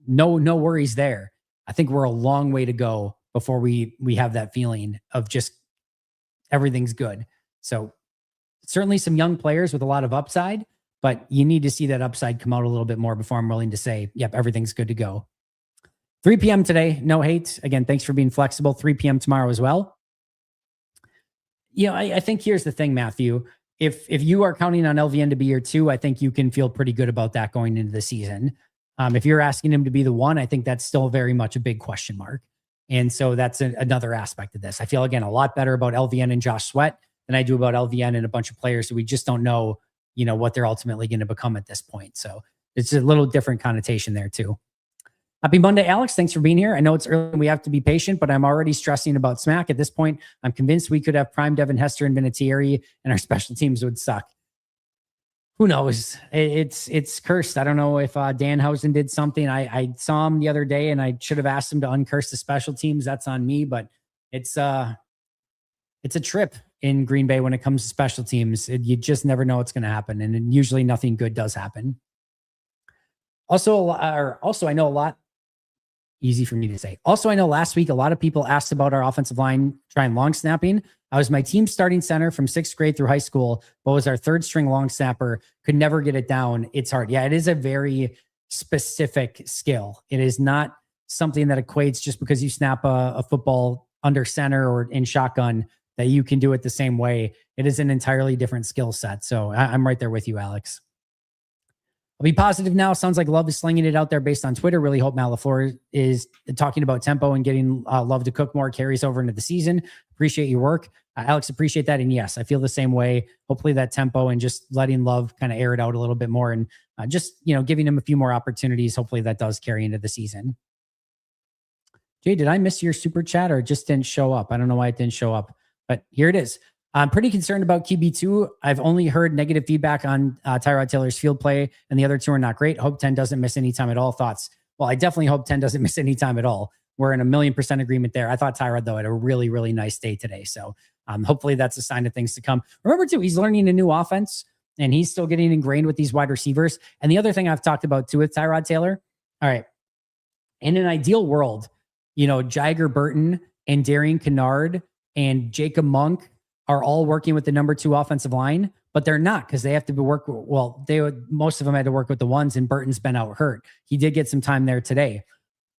no worries there. I think we're a long way to go before we have that feeling of just everything's good. So certainly some young players with a lot of upside, but you need to see that upside come out a little bit more before I'm willing to say, yep, everything's good to go. 3 p.m. today, no hate. Again, thanks for being flexible. 3 p.m. tomorrow as well. I think here's the thing, Matthew. if you are counting on LVN to be your 2, I think you can feel pretty good about that going into the season. If you're asking him to be the 1, I think that's still very much a big question mark. And so that's another aspect of this. I feel, again, a lot better about LVN and Josh Sweat than I do about LVN and a bunch of players who we just don't know, what they're ultimately going to become at this point. So it's a little different connotation there too. Happy Monday, Alex. Thanks for being here. I know it's early and we have to be patient, but I'm already stressing about Smack. At this point, I'm convinced we could have prime Devin Hester and Vinatieri and our special teams would suck. Who knows? It's cursed. I don't know if Danhausen did something. I saw him the other day and I should have asked him to uncurse the special teams. That's on me, but it's a trip in Green Bay when it comes to special teams. You just never know what's going to happen. And usually nothing good does happen. Also, I know a lot. Easy for me to say. Also, I know last week, a lot of people asked about our offensive line trying long snapping. I was my team's starting center from 6th grade through high school, but was our 3rd string long snapper, could never get it down. It's hard. Yeah, it is a very specific skill. It is not something that equates just because you snap a football under center or in shotgun that you can do it the same way. It is an entirely different skill set. So I'm right there with you, Alex. I'll be positive now. Sounds like Love is slinging it out there based on Twitter. Really hope Matt LaFleur is talking about tempo and getting Love to cook more carries over into the season. Appreciate your work. Alex, appreciate that. And yes, I feel the same way. Hopefully that tempo and just letting Love kind of air it out a little bit more and just, giving him a few more opportunities. Hopefully that does carry into the season. Jay, did I miss your super chat or it just didn't show up? I don't know why it didn't show up, but here it is. I'm pretty concerned about QB2. I've only heard negative feedback on Tyrod Taylor's field play, and the other 2 are not great. Hope 10 doesn't miss any time at all. Thoughts? Well, I definitely hope 10 doesn't miss any time at all. We're in 1,000,000% agreement there. I thought Tyrod, though, had a really, really nice day today. So hopefully that's a sign of things to come. Remember, too, he's learning a new offense, and he's still getting ingrained with these wide receivers. And the other thing I've talked about, too, with Tyrod Taylor, all right, in an ideal world, Jagger Burton and Darian Kennard and Jacob Monk are all working with the number 2 offensive line, but they're not because they have to most of them had to work with the ones, and Burton's been out hurt. He did get some time there today.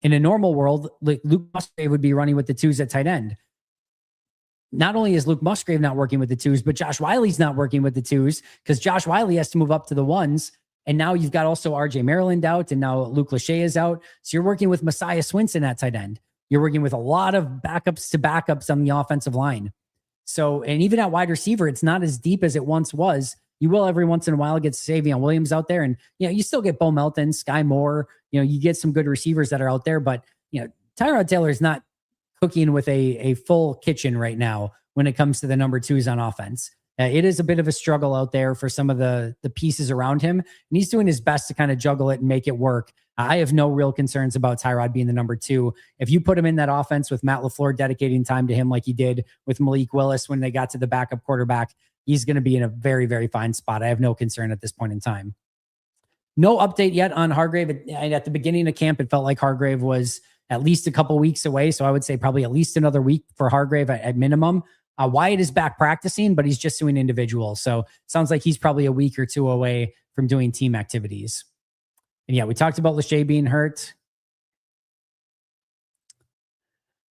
In a normal world, Luke Musgrave would be running with the 2s at tight end. Not only is Luke Musgrave not working with the 2s, but Josh Wiley's not working with the 2s because Josh Wiley has to move up to the 1s. And now you've got also RJ Maryland out, and now Luke Lachey is out. So you're working with Messiah Swinson at tight end. You're working with a lot of backups on the offensive line. So, and even at wide receiver, it's not as deep as it once was. You will every once in a while get Savion Williams out there, and you still get Bo Melton, Sky Moore. You get some good receivers that are out there, but Tyrod Taylor is not cooking with a full kitchen right now when it comes to the number 2s on offense. It is a bit of a struggle out there for some of the pieces around him, and he's doing his best to kind of juggle it and make it work. I have no real concerns about Tyrod being the number 2. If you put him in that offense with Matt LaFleur dedicating time to him like he did with Malik Willis when they got to the backup quarterback, he's going to be in a very, very fine spot. I have no concern at this point in time. No update yet on Hargrave. At the beginning of camp, it felt like Hargrave was at least a couple weeks away. So I would say probably at least another week for Hargrave at minimum. Wyatt is back practicing, but he's just doing individual. So it sounds like he's probably a week or 2 away from doing team activities. And yeah, we talked about Lachey being hurt.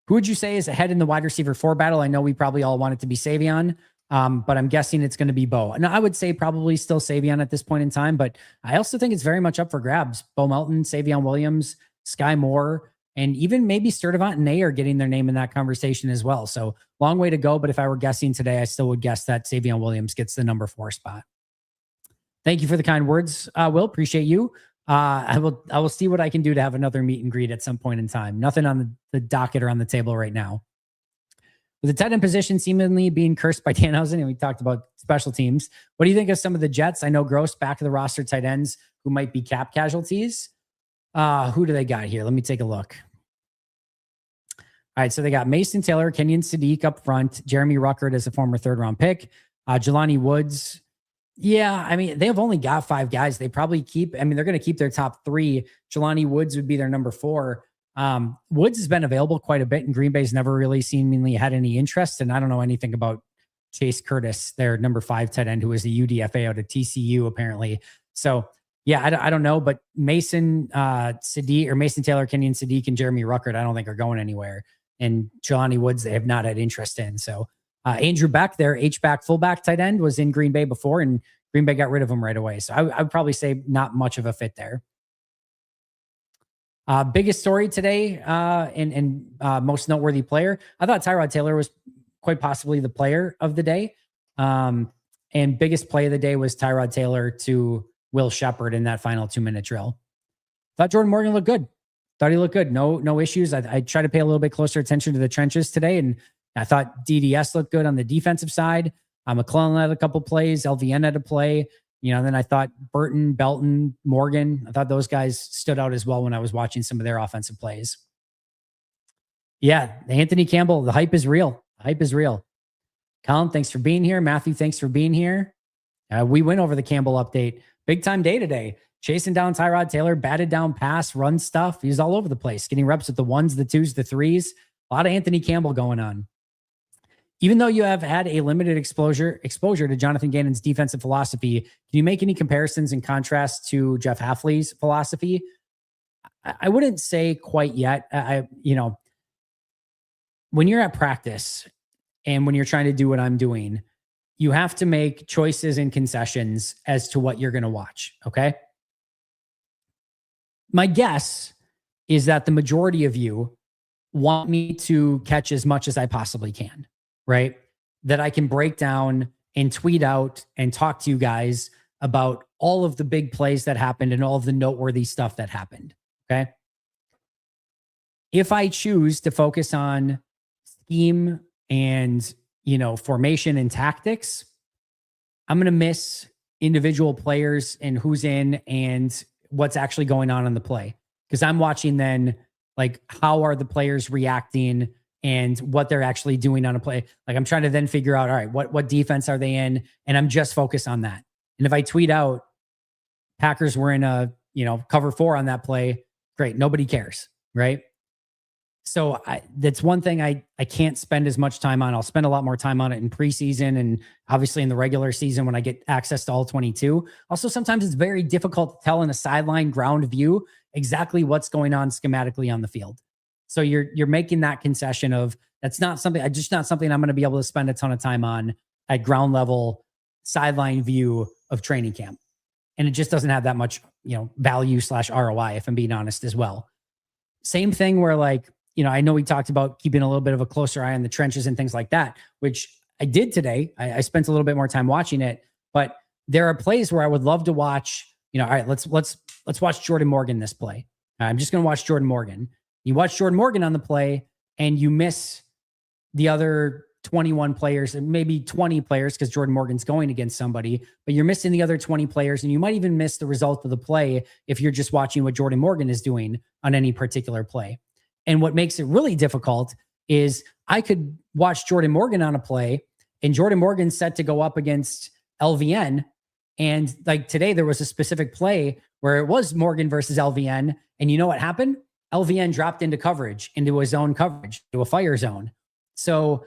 Who would you say is ahead in the wide receiver 4 battle? I know we probably all want it to be Savion, but I'm guessing it's going to be Bo. And I would say probably still Savion at this point in time, but I also think it's very much up for grabs. Bo Melton, Savion Williams, Sky Moore, and even maybe Sturdivant and Nay are getting their name in that conversation as well. So long way to go. But if I were guessing today, I still would guess that Savion Williams gets the number 4 spot. Thank you for the kind words, Will. Appreciate you. I will see what I can do to have another meet and greet at some point in time. Nothing on the docket or on the table right now. With the tight end position seemingly being cursed by Danhausen, and we talked about special teams, what do you think of some of the Jets? I know Gross back of the roster tight ends who might be cap casualties. Who do they got here? Let me take a look. All right, so they got Mason Taylor, Kenyon Sadiq up front, Jeremy Ruckert as a former 3rd-round pick, Jelani Woods. Yeah, I mean, they've only got 5 guys. They probably keep, they're going to keep their top 3. Jelani Woods would be their number 4. Woods has been available quite a bit, and Green Bay's never really seemingly had any interest. And I don't know anything about Chase Curtis, their number 5 tight end, who is the UDFA out of TCU, apparently. So, yeah, I don't know, but Mason Taylor, Kenyon Sadiq, and Jeremy Ruckert, I don't think are going anywhere. And Jelani Woods, they have not had interest in. So Andrew Beck, their H-back fullback tight end, was in Green Bay before, and Green Bay got rid of him right away. So I would probably say not much of a fit there. Biggest story today and most noteworthy player. I thought Tyrod Taylor was quite possibly the player of the day. And biggest play of the day was Tyrod Taylor to Will Shepherd in that final 2-minute drill. Thought Jordan Morgan looked good. Thought he looked good. No issues. I tried to pay a little bit closer attention to the trenches today, and I thought DDS looked good on the defensive side. McClellan had a couple plays. LVN had a play. Then I thought Burton, Belton, Morgan, I thought those guys stood out as well when I was watching some of their offensive plays. Yeah, Anthony Campbell, the hype is real. The hype is real. Colin, thanks for being here. Matthew, thanks for being here. We went over the Campbell update. Big time day today. Chasing down Tyrod Taylor, batted down pass, run stuff. He's all over the place, getting reps with the 1s, the 2s, the 3s. A lot of Anthony Campbell going on. Even though you have had a limited exposure to Jonathan Gannon's defensive philosophy, can you make any comparisons and contrast to Jeff Hafley's philosophy? I wouldn't say quite yet. When you're at practice and when you're trying to do what I'm doing, you have to make choices and concessions as to what you're going to watch. Okay. My guess is that the majority of you want me to catch as much as I possibly can, right? That I can break down and tweet out and talk to you guys about all of the big plays that happened and all of the noteworthy stuff that happened. Okay. If I choose to focus on scheme and, formation and tactics, I'm going to miss individual players and who's in and what's actually going on the play. Because I'm watching then, like, how are the players reacting and what they're actually doing on a play. Like, I'm trying to then figure out, all right, what defense are they in? And I'm just focused on that. And if I tweet out Packers were in a, cover 4 on that play, great. Nobody cares. Right. So that's one thing I can't spend as much time on. I'll spend a lot more time on it in preseason and obviously in the regular season when I get access to all 22. Also, sometimes it's very difficult to tell in a sideline ground view exactly what's going on schematically on the field. So you're making that concession of that's not something I'm going to be able to spend a ton of time on at ground level sideline view of training camp. And it just doesn't have that much, value / ROI, if I'm being honest as well. Same thing where, like, I know we talked about keeping a little bit of a closer eye on the trenches and things like that, which I did today. I spent a little bit more time watching it, but there are plays where I would love to watch, all right, let's watch Jordan Morgan this play. I'm just going to watch Jordan Morgan. You watch Jordan Morgan on the play and you miss the other 21 players and maybe 20 players because Jordan Morgan's going against somebody, but you're missing the other 20 players and you might even miss the result of the play if you're just watching what Jordan Morgan is doing on any particular play. And what makes it really difficult is I could watch Jordan Morgan on a play and Jordan Morgan's set to go up against LVN. And like today, there was a specific play where it was Morgan versus LVN. And you know what happened? LVN dropped into coverage, into a zone coverage, to a fire zone. So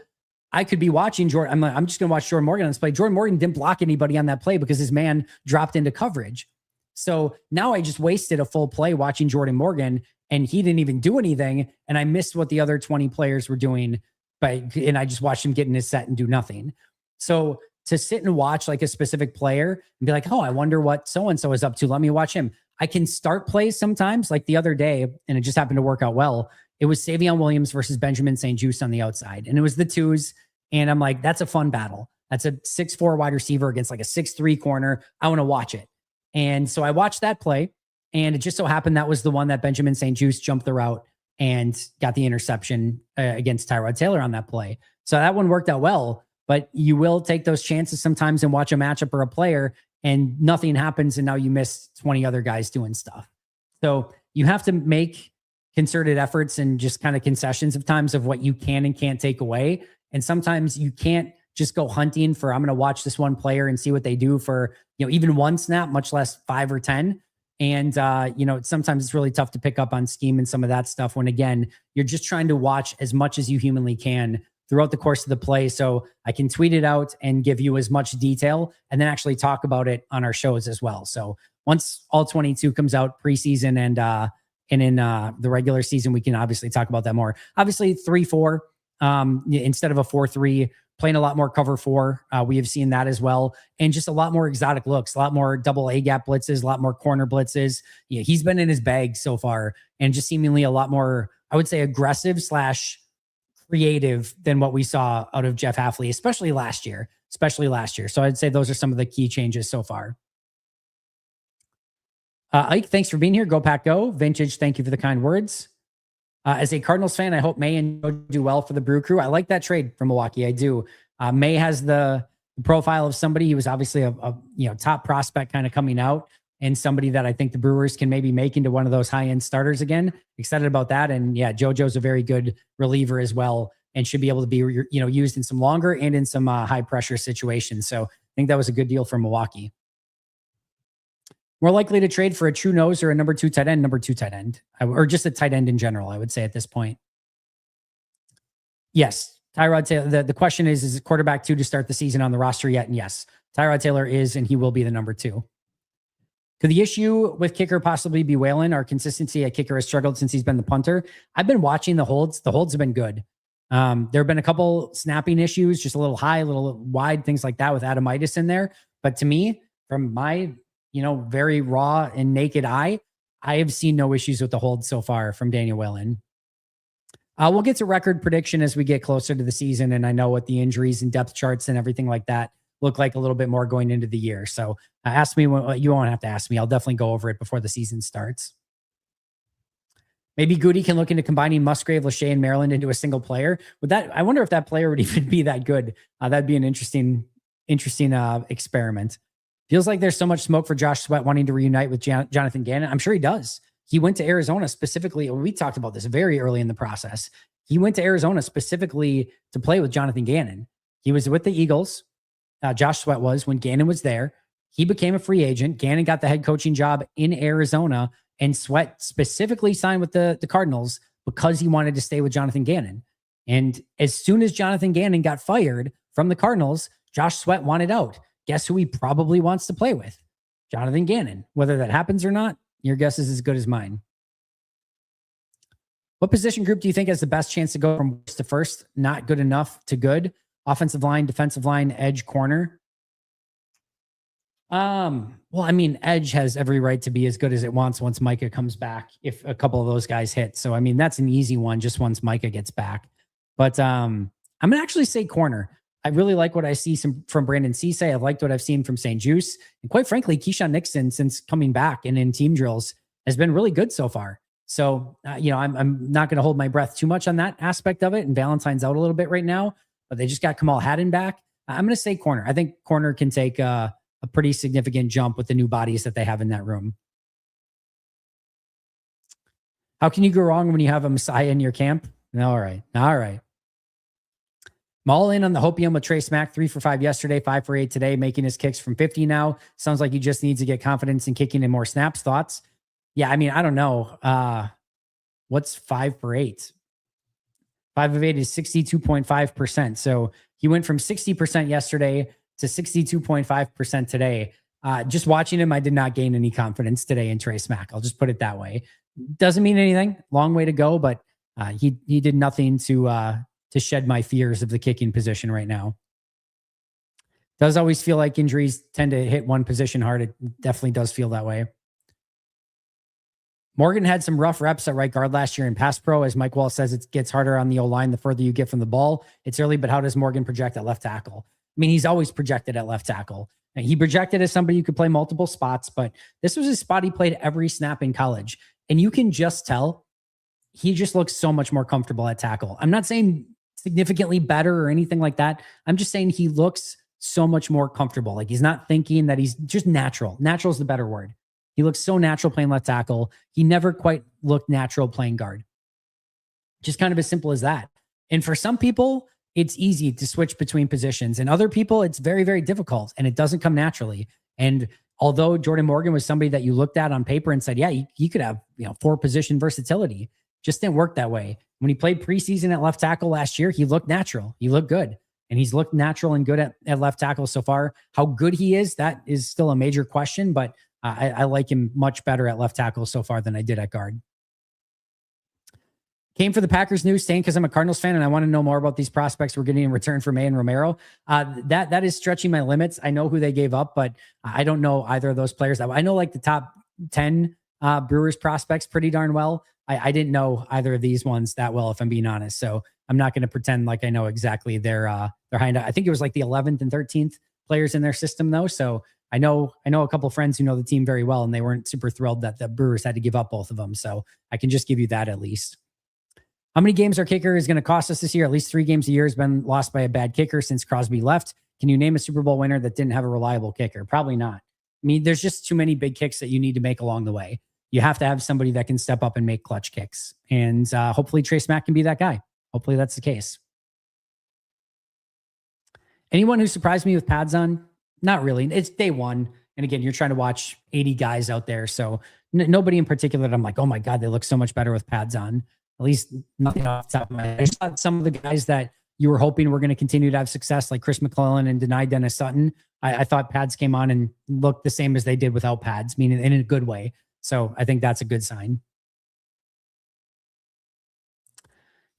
I could be watching Jordan. I'm just going to watch Jordan Morgan on this play. Jordan Morgan didn't block anybody on that play because his man dropped into coverage. So now I just wasted a full play watching Jordan Morgan and he didn't even do anything. And I missed what the other 20 players were doing, and I just watched him get in his set and do nothing. So to sit and watch like a specific player and be like, oh, I wonder what so-and-so is up to. Let me watch him. I can start plays sometimes, like the other day, and it just happened to work out well. It was Savion Williams versus Benjamin St. Juste on the outside. And it was the 2s. And I'm like, that's a fun battle. That's a 6'4" wide receiver against like a 6'3" corner. I want to watch it. And so I watched that play. And it just so happened that was the one that Benjamin St. Juste jumped the route and got the interception against Tyrod Taylor on that play. So that one worked out well. But you will take those chances sometimes and watch a matchup or a player and nothing happens. And now you miss 20 other guys doing stuff. So you have to make concerted efforts and just kind of concessions of times of what you can and can't take away. And sometimes you can't just go hunting for, I'm going to watch this one player and see what they do for, even one snap, much less 5 or 10. And, sometimes it's really tough to pick up on scheme and some of that stuff when, again, you're just trying to watch as much as you humanly can throughout the course of the play. So I can tweet it out and give you as much detail and then actually talk about it on our shows as well. So once all 22 comes out preseason and in the regular season, we can obviously talk about that more. Obviously 3-4 instead of a 4-3 playing a lot more cover four. We have seen that as well. And just a lot more exotic looks, a lot more double A gap blitzes, a lot more corner blitzes. Yeah, he's been in his bag so far, and just seemingly a lot more, I would say, aggressive slash creative than what we saw out of Jeff Hafley, especially last year. So I'd say those are some of the key changes so far. Ike, thanks for being here. Go Pack Go. Vintage, thank you for the kind words. As a Cardinals fan, I hope May and Joe do well for the Brew Crew. I like that trade from Milwaukee. I do. May has the profile of somebody. He was obviously a top prospect kind of coming out, and somebody that I think the Brewers can maybe make into one of those high-end starters again. Excited about that. And yeah, JoJo's a very good reliever as well, and should be able to be used in some longer and in some high pressure situations. So I think that was a good deal for Milwaukee. More likely to trade for a true nose or a number two tight end, or just a tight end in general, I would say at this point. Yes, Tyrod Taylor. The question is quarterback 2 to start the season on the roster yet? And yes, Tyrod Taylor is, and he will be the number 2. Could the issue with kicker possibly be Whalen? Our consistency at kicker has struggled since he's been the punter. I've been watching the holds. The holds have been good. There have been a couple snapping issues, just a little high, a little wide, things like that with Adamitis in there. But to me, from my very raw and naked eye, I have seen no issues with the hold so far from Daniel Whalen. We'll get to record prediction as we get closer to the season, and I know what the injuries and depth charts and everything like that look like a little bit more going into the year. So ask me, you won't have to ask me. I'll definitely go over it before the season starts. Maybe Goody can look into combining Musgrave, Lachey, and Maryland into a single player. I wonder if that player would even be that good. That'd be an interesting experiment. Feels like there's so much smoke for Josh Sweat wanting to reunite with Jonathan Gannon. I'm sure he does. He went to Arizona specifically. We talked about this very early in the process. He went to Arizona specifically to play with Jonathan Gannon. He was with the Eagles. Josh Sweat was when Gannon was there. He became a free agent. Gannon got the head coaching job in Arizona, and Sweat specifically signed with the Cardinals because he wanted to stay with Jonathan Gannon. And as soon as Jonathan Gannon got fired from the Cardinals, Josh Sweat wanted out. Guess who he probably wants to play with? Jonathan Gannon. Whether that happens or not, your guess is as good as mine. What position group do you think has the best chance to go from worst to first? Not good enough to good. Offensive line, defensive line, edge, corner. Well, I mean, edge has every right to be as good as it wants once Micah comes back, if a couple of those guys hit. So, I mean, that's an easy one just once Micah gets back. But I'm going to actually say corner. I really like what I see from Brandon Cisse. I've liked what I've seen from St. Juice. And quite frankly, Keyshawn Nixon, since coming back and in team drills, has been really good so far. So, I'm not going to hold my breath too much on that aspect of it. And Valentine's out a little bit right now, but they just got Kamal Haddon back. I'm going to say corner. I think corner can take a pretty significant jump with the new bodies that they have in that room. How can you go wrong when you have a Messiah in your camp? All right. I'm all in on the hopium with Trey Smack. 3 for 5 yesterday, 5 for 8 today, making his kicks from 50 now. Sounds like he just needs to get confidence in kicking in more snaps. Thoughts? Yeah, I mean, I don't know. What's 5 for 8? 5 of 8 is 62.5%. So he went from 60% yesterday to 62.5% today. Just watching him, I did not gain any confidence today in Trey Smack. I'll just put it that way. Doesn't mean anything. Long way to go, but he did nothing to shed my fears of the kicking position right now. Does always feel like injuries tend to hit one position hard. It definitely does feel that way. Morgan had some rough reps at right guard last year in pass pro. As Mike Wall says, it gets harder on the O-line the further you get from the ball. It's early, but how does Morgan project at left tackle? I mean, he's always projected at left tackle. And he projected as somebody who could play multiple spots, but this was a spot he played every snap in college. And you can just tell he just looks so much more comfortable at tackle. I'm not saying significantly better or anything like that. I'm just saying he looks so much more comfortable. Like he's not thinking that he's just natural. Natural is the better word. He looks so natural playing left tackle. He never quite looked natural playing guard. Just kind of as simple as that. And for some people, it's easy to switch between positions. And other people, it's very, very difficult and it doesn't come naturally. And although Jordan Morgan was somebody that you looked at on paper and said, yeah, he could have 4 position versatility, just didn't work that way. When he played preseason at left tackle last year, he looked natural. He looked good. And he's looked natural and good at left tackle so far. How good he is, that is still a major question, but I like him much better at left tackle so far than I did at guard. Came for the Packers news, staying because I'm a Cardinals fan and I want to know more about these prospects we're getting in return for May and Romero. That is stretching my limits. I know who they gave up, but I don't know either of those players. I know like the top 10 Brewers prospects pretty darn well. I didn't know either of these ones that well, if I'm being honest. So I'm not going to pretend like I know exactly their hind. I think it was like the 11th and 13th players in their system though. So I know a couple of friends who know the team very well, and they weren't super thrilled that the Brewers had to give up both of them. So I can just give you that at least. How many games our kicker is going to cost us this year? At least 3 games a year has been lost by a bad kicker since Crosby left. Can you name a Super Bowl winner that didn't have a reliable kicker? Probably not. I mean, there's just too many big kicks that you need to make along the way. You have to have somebody that can step up and make clutch kicks. And hopefully Trace Mack can be that guy. Hopefully that's the case. Anyone who surprised me with pads on? Not really. It's day one. And again, you're trying to watch 80 guys out there. So nobody in particular that I'm like, oh my God, they look so much better with pads on. At least nothing off the top of my head. I just thought some of the guys that you were hoping were going to continue to have success, like Chris McClellan and denied Dennis Sutton, I thought pads came on and looked the same as they did without pads, meaning in a good way. So I think that's a good sign.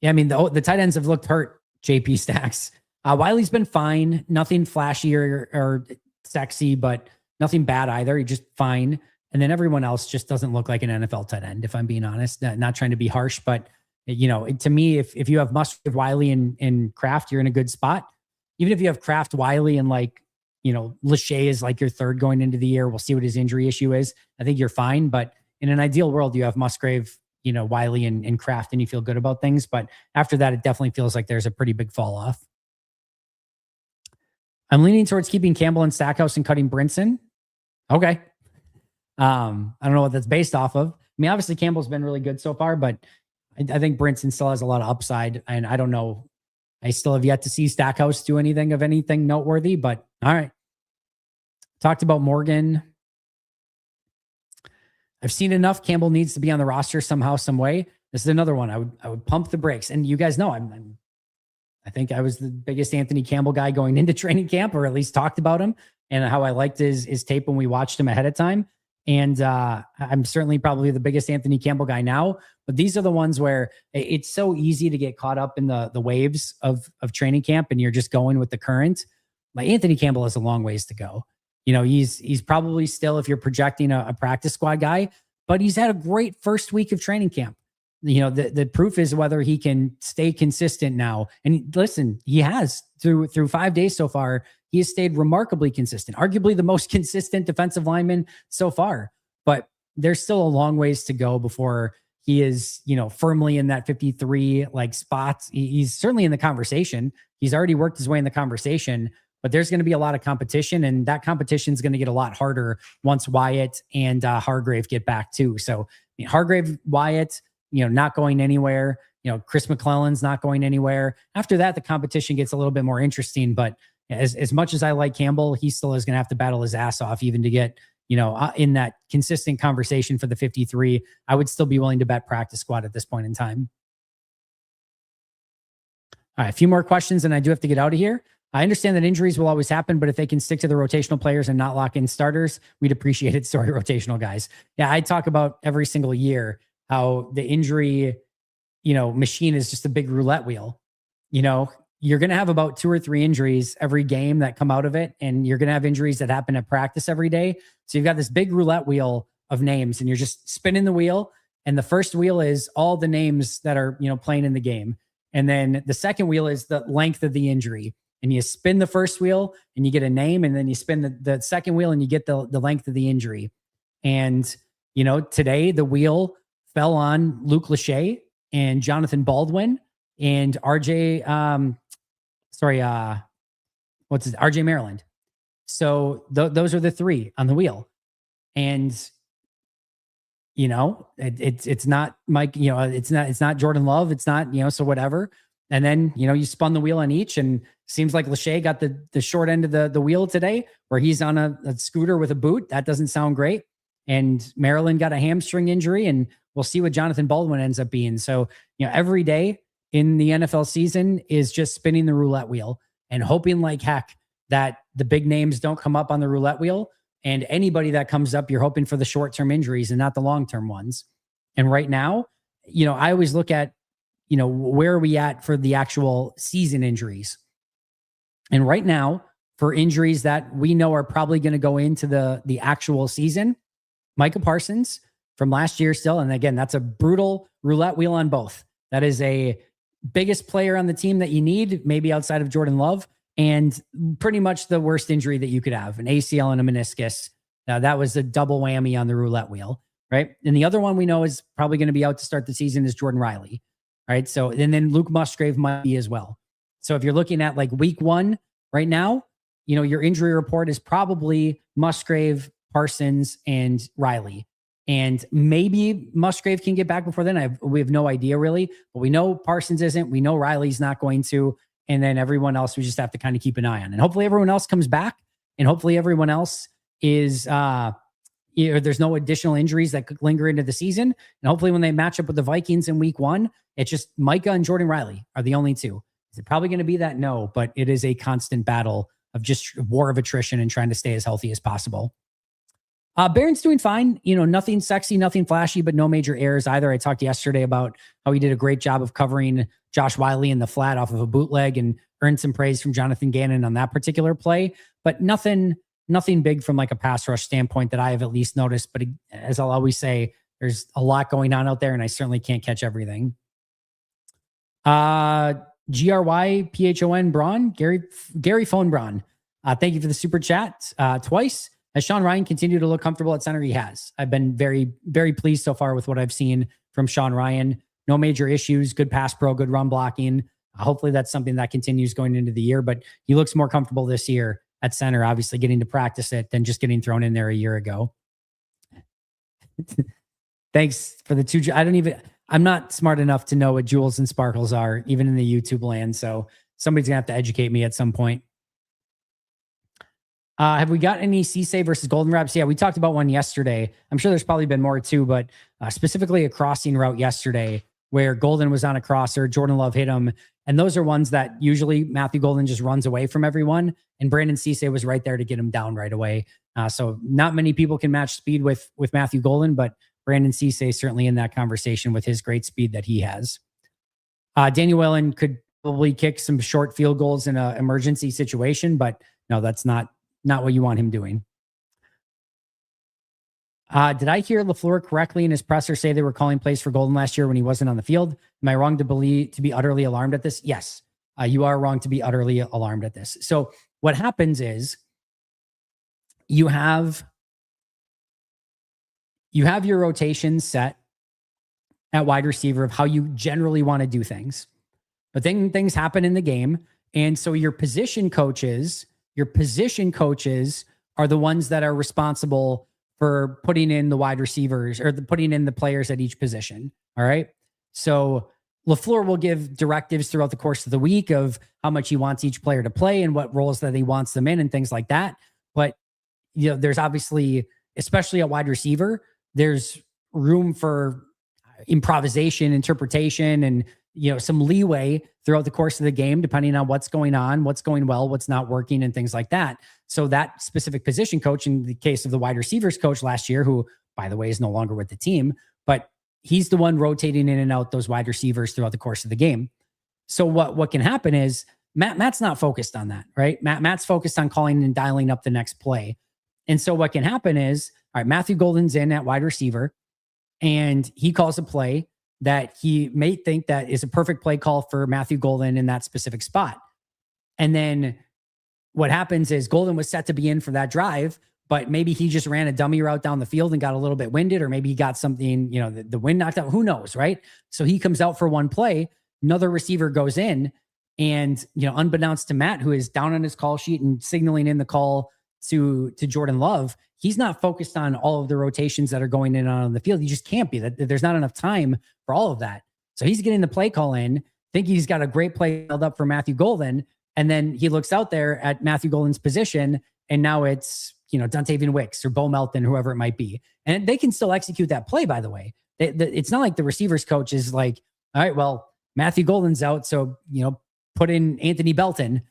Yeah, I mean, the tight ends have looked hurt, JP Stacks. Wiley's been fine. Nothing flashy or sexy, but nothing bad either. He's just fine. And then everyone else just doesn't look like an NFL tight end, if I'm being honest. Not trying to be harsh, but to me, if you have Musgrave, Wiley, and Kraft, you're in a good spot. Even if you have Kraft, Wiley, and Lachey is like your third going into the year, we'll see what his injury issue is. I think you're fine. But in an ideal world, you have Musgrave, Wiley, and Kraft, and you feel good about things. But after that, it definitely feels like there's a pretty big fall off. I'm leaning towards keeping Campbell and Stackhouse and cutting Brinson. Okay. I don't know what that's based off of. I mean, obviously Campbell's been really good so far, but I think Brinson still has a lot of upside, and I don't know. I still have yet to see Stackhouse do anything noteworthy, but all right. Talked about Morgan. I've seen enough. Campbell needs to be on the roster somehow, some way. This is another one. I would pump the brakes, and you guys know I think I was the biggest Anthony Campbell guy going into training camp, or at least talked about him and how I liked his tape when we watched him ahead of time. And I'm certainly probably the biggest Anthony Campbell guy now, but these are the ones where it's so easy to get caught up in the waves of training camp, and you're just going with the current. Like Anthony Campbell has a long ways to go. He's probably still, if you're projecting a practice squad guy, but he's had a great first week of training camp. The proof is whether he can stay consistent now. And listen, he has through 5 days so far. He has stayed remarkably consistent, arguably the most consistent defensive lineman so far. But there's still a long ways to go before he is, firmly in that 53 spot. He's certainly in the conversation. He's already worked his way in the conversation, but there's going to be a lot of competition, and that competition is going to get a lot harder once Wyatt and Hargrave get back too. So Hargrave, Wyatt, not going anywhere. Chris McClellan's not going anywhere. After that, the competition gets a little bit more interesting, but as much as I like Campbell, he still is going to have to battle his ass off even to get, in that consistent conversation for the 53. I would still be willing to bet practice squad at this point in time. All right, a few more questions and I do have to get out of here. I understand that injuries will always happen, but if they can stick to the rotational players and not lock in starters, we'd appreciate it. Sorry, rotational guys. Yeah, I talk about every single year how the injury, machine is just a big roulette wheel. You're going to have about 2 or 3 injuries every game that come out of it. And you're going to have injuries that happen at practice every day. So you've got this big roulette wheel of names, and you're just spinning the wheel. And the first wheel is all the names that are, playing in the game. And then the second wheel is the length of the injury. And you spin the first wheel and you get a name. And then you spin the second wheel and you get the length of the injury. And, today the wheel fell on Luke Lachey and Jonathan Baldwin and RJ, RJ Maryland. So those are the 3 on the wheel. And, it's not Mike, it's not Jordan Love. It's not, so whatever. And then, you spun the wheel on each, and seems like Lachey got the short end of the wheel today, where he's on a scooter with a boot. That doesn't sound great. And Maryland got a hamstring injury, and we'll see what Jonathan Baldwin ends up being. So, every day in the NFL season is just spinning the roulette wheel and hoping like heck that the big names don't come up on the roulette wheel, and anybody that comes up, you're hoping for the short-term injuries and not the long-term ones. And right now, I always look at where are we at for the actual season injuries? And right now, for injuries that we know are probably going to go into the actual season, Micah Parsons from last year still. And again, that's a brutal roulette wheel on both. That is a biggest player on the team that you need, maybe outside of Jordan Love, and pretty much the worst injury that you could have, an ACL and a meniscus. Now, that was a double whammy on the roulette wheel, right? And the other one we know is probably going to be out to start the season is Jordan Riley, right? So, and then Luke Musgrave might be as well. So if you're looking at like week 1 right now, your injury report is probably Musgrave, Parsons, and Riley. And maybe Musgrave can get back before then. We have no idea really, but we know Parsons isn't. We know Riley's not going to. And then everyone else, we just have to kind of keep an eye on. And hopefully everyone else comes back. And hopefully everyone else is, there's no additional injuries that could linger into the season. And hopefully when they match up with the Vikings in week 1, it's just Micah and Jordan Riley are the only two. Is it probably going to be that? No, but it is a constant battle of just war of attrition and trying to stay as healthy as possible. Barron's doing fine. Nothing sexy, nothing flashy, but no major errors either. I talked yesterday about how he did a great job of covering Josh Wiley in the flat off of a bootleg and earned some praise from Jonathan Gannon on that particular play, but nothing big from like a pass rush standpoint that I have at least noticed. But as I'll always say, there's a lot going on out there and I certainly can't catch everything. GRYPHON Braun, Gary Phone Braun. Thank you for the super chat twice. Has Sean Ryan continued to look comfortable at center? He has. I've been very, very pleased so far with what I've seen from Sean Ryan. No major issues, good pass pro, good run blocking. Hopefully that's something that continues going into the year, but he looks more comfortable this year at center, obviously getting to practice it than just getting thrown in there a year ago. Thanks for the 2. I'm not smart enough to know what jewels and sparkles are, even in the YouTube land. So somebody's gonna have to educate me at some point. Have we got any Cisse versus Golden reps? Yeah, we talked about one yesterday. I'm sure there's probably been more too, but specifically a crossing route yesterday where Golden was on a crosser, Jordan Love hit him. And those are ones that usually Matthew Golden just runs away from everyone. And Brandon Cisse was right there to get him down right away. So not many people can match speed with Matthew Golden, but Brandon Cisse certainly in that conversation with his great speed that he has. Daniel Whelan could probably kick some short field goals in an emergency situation, but no, that's not what you want him doing. Did I hear LaFleur correctly in his presser say they were calling plays for Golden last year when he wasn't on the field? Am I wrong to be utterly alarmed at this? Yes, you are wrong to be utterly alarmed at this. So what happens is you have your rotation set at wide receiver of how you generally want to do things, but then things happen in the game. And so your position coaches are the ones that are responsible for putting in the wide receivers or putting in the players at each position. All right. So LaFleur will give directives throughout the course of the week of how much he wants each player to play and what roles that he wants them in and things like that. But, there's obviously, especially at wide receiver, there's room for improvisation, interpretation, and, some leeway throughout the course of the game, depending on what's going on, what's going well, what's not working, and things like that. So that specific position coach, in the case of the wide receivers coach last year, who, by the way, is no longer with the team, but he's the one rotating in and out those wide receivers throughout the course of the game. So what can happen is Matt's not focused on that, right? Matt's focused on calling and dialing up the next play. And so what can happen is, all right, Matthew Golden's in at wide receiver, and he calls a play that he may think that is a perfect play call for Matthew Golden in that specific spot. And then what happens is Golden was set to be in for that drive, but maybe he just ran a dummy route down the field and got a little bit winded, or maybe he got something, the wind knocked out, who knows, right? So he comes out for one play, another receiver goes in, and, unbeknownst to Matt, who is down on his call sheet and signaling in the call to Jordan Love, he's not focused on all of the rotations that are going in on the field. He just can't be. There's not enough time for all of that. So he's getting the play call in, think he's got a great play held up for Matthew Golden, and then he looks out there at Matthew Golden's position, and now it's, Dontavian Wicks or Bo Melton, whoever it might be. And they can still execute that play, by the way. It's not like the receivers coach is like, all right, well, Matthew Golden's out, so, put in Anthony Belton.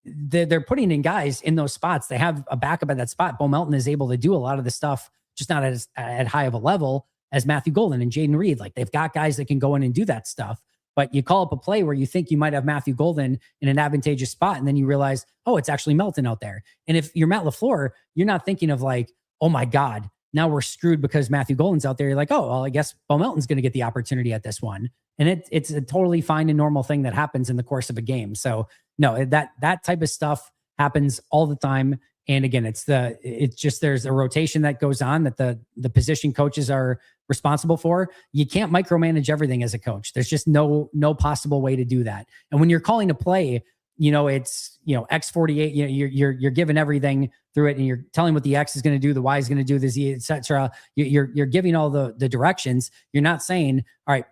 They're putting in guys in those spots. They have a backup at that spot. Bo Melton is able to do a lot of the stuff, just not at high of a level. as Matthew Golden and Jaden Reed. Like they've got guys that can go in and do that stuff. But you call up a play where you think you might have Matthew Golden in an advantageous spot, and then you realize, oh, it's actually Melton out there. And if you're Matt LaFleur, you're not thinking of like, oh my God, now we're screwed because Matthew Golden's out there. You're like, oh, well, I guess Bo Melton's going to get the opportunity at this one. And it's a totally fine and normal thing that happens in the course of a game. So no, that type of stuff happens all the time. And again, it's just there's a rotation that goes on that the position coaches are responsible for. You can't micromanage everything as a coach. There's just no possible way to do that. And when you're calling a play, it's X48. You're given everything through it, and you're telling what the X is going to do, the Y is going to do, the Z, etc. You're giving all the directions. You're not saying, all right,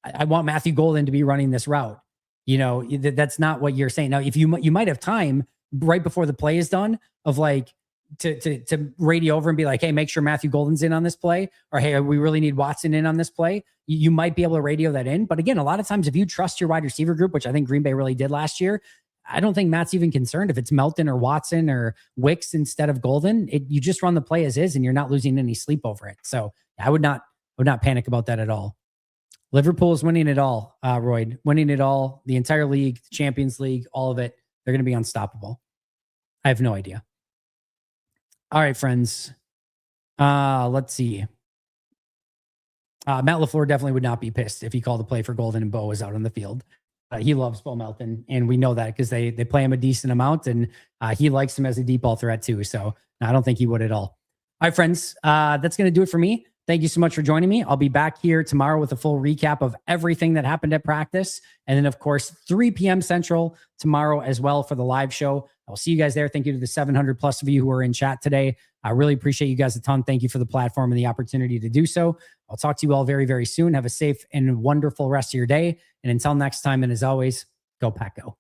I want Matthew Golden to be running this route. That's not what you're saying. Now, if you might have time right before the play is done of like to radio over and be like, hey, make sure Matthew Golden's in on this play, or hey, we really need Watson in on this play. You might be able to radio that in. But again, a lot of times if you trust your wide receiver group, which I think Green Bay really did last year, I don't think Matt's even concerned if it's Melton or Watson or Wicks instead of Golden. You just run the play as is, and you're not losing any sleep over it. So I would not panic about that at all. Liverpool is winning it all, Royd, winning it all, the entire league, the Champions League, all of it. They're going to be unstoppable. I have no idea. All right, friends. Let's see. Matt LaFleur definitely would not be pissed if he called a play for Golden and Bo was out on the field. He loves Bo Melton, and we know that because they play him a decent amount, and he likes him as a deep ball threat too. So I don't think he would at all. All right, friends. That's going to do it for me. Thank you so much for joining me. I'll be back here tomorrow with a full recap of everything that happened at practice. And then, of course, 3 p.m. Central tomorrow as well for the live show. I'll see you guys there. Thank you to the 700 plus of you who are in chat today. I really appreciate you guys a ton. Thank you for the platform and the opportunity to do so. I'll talk to you all very, very soon. Have a safe and wonderful rest of your day. And until next time, and as always, go Pack Go.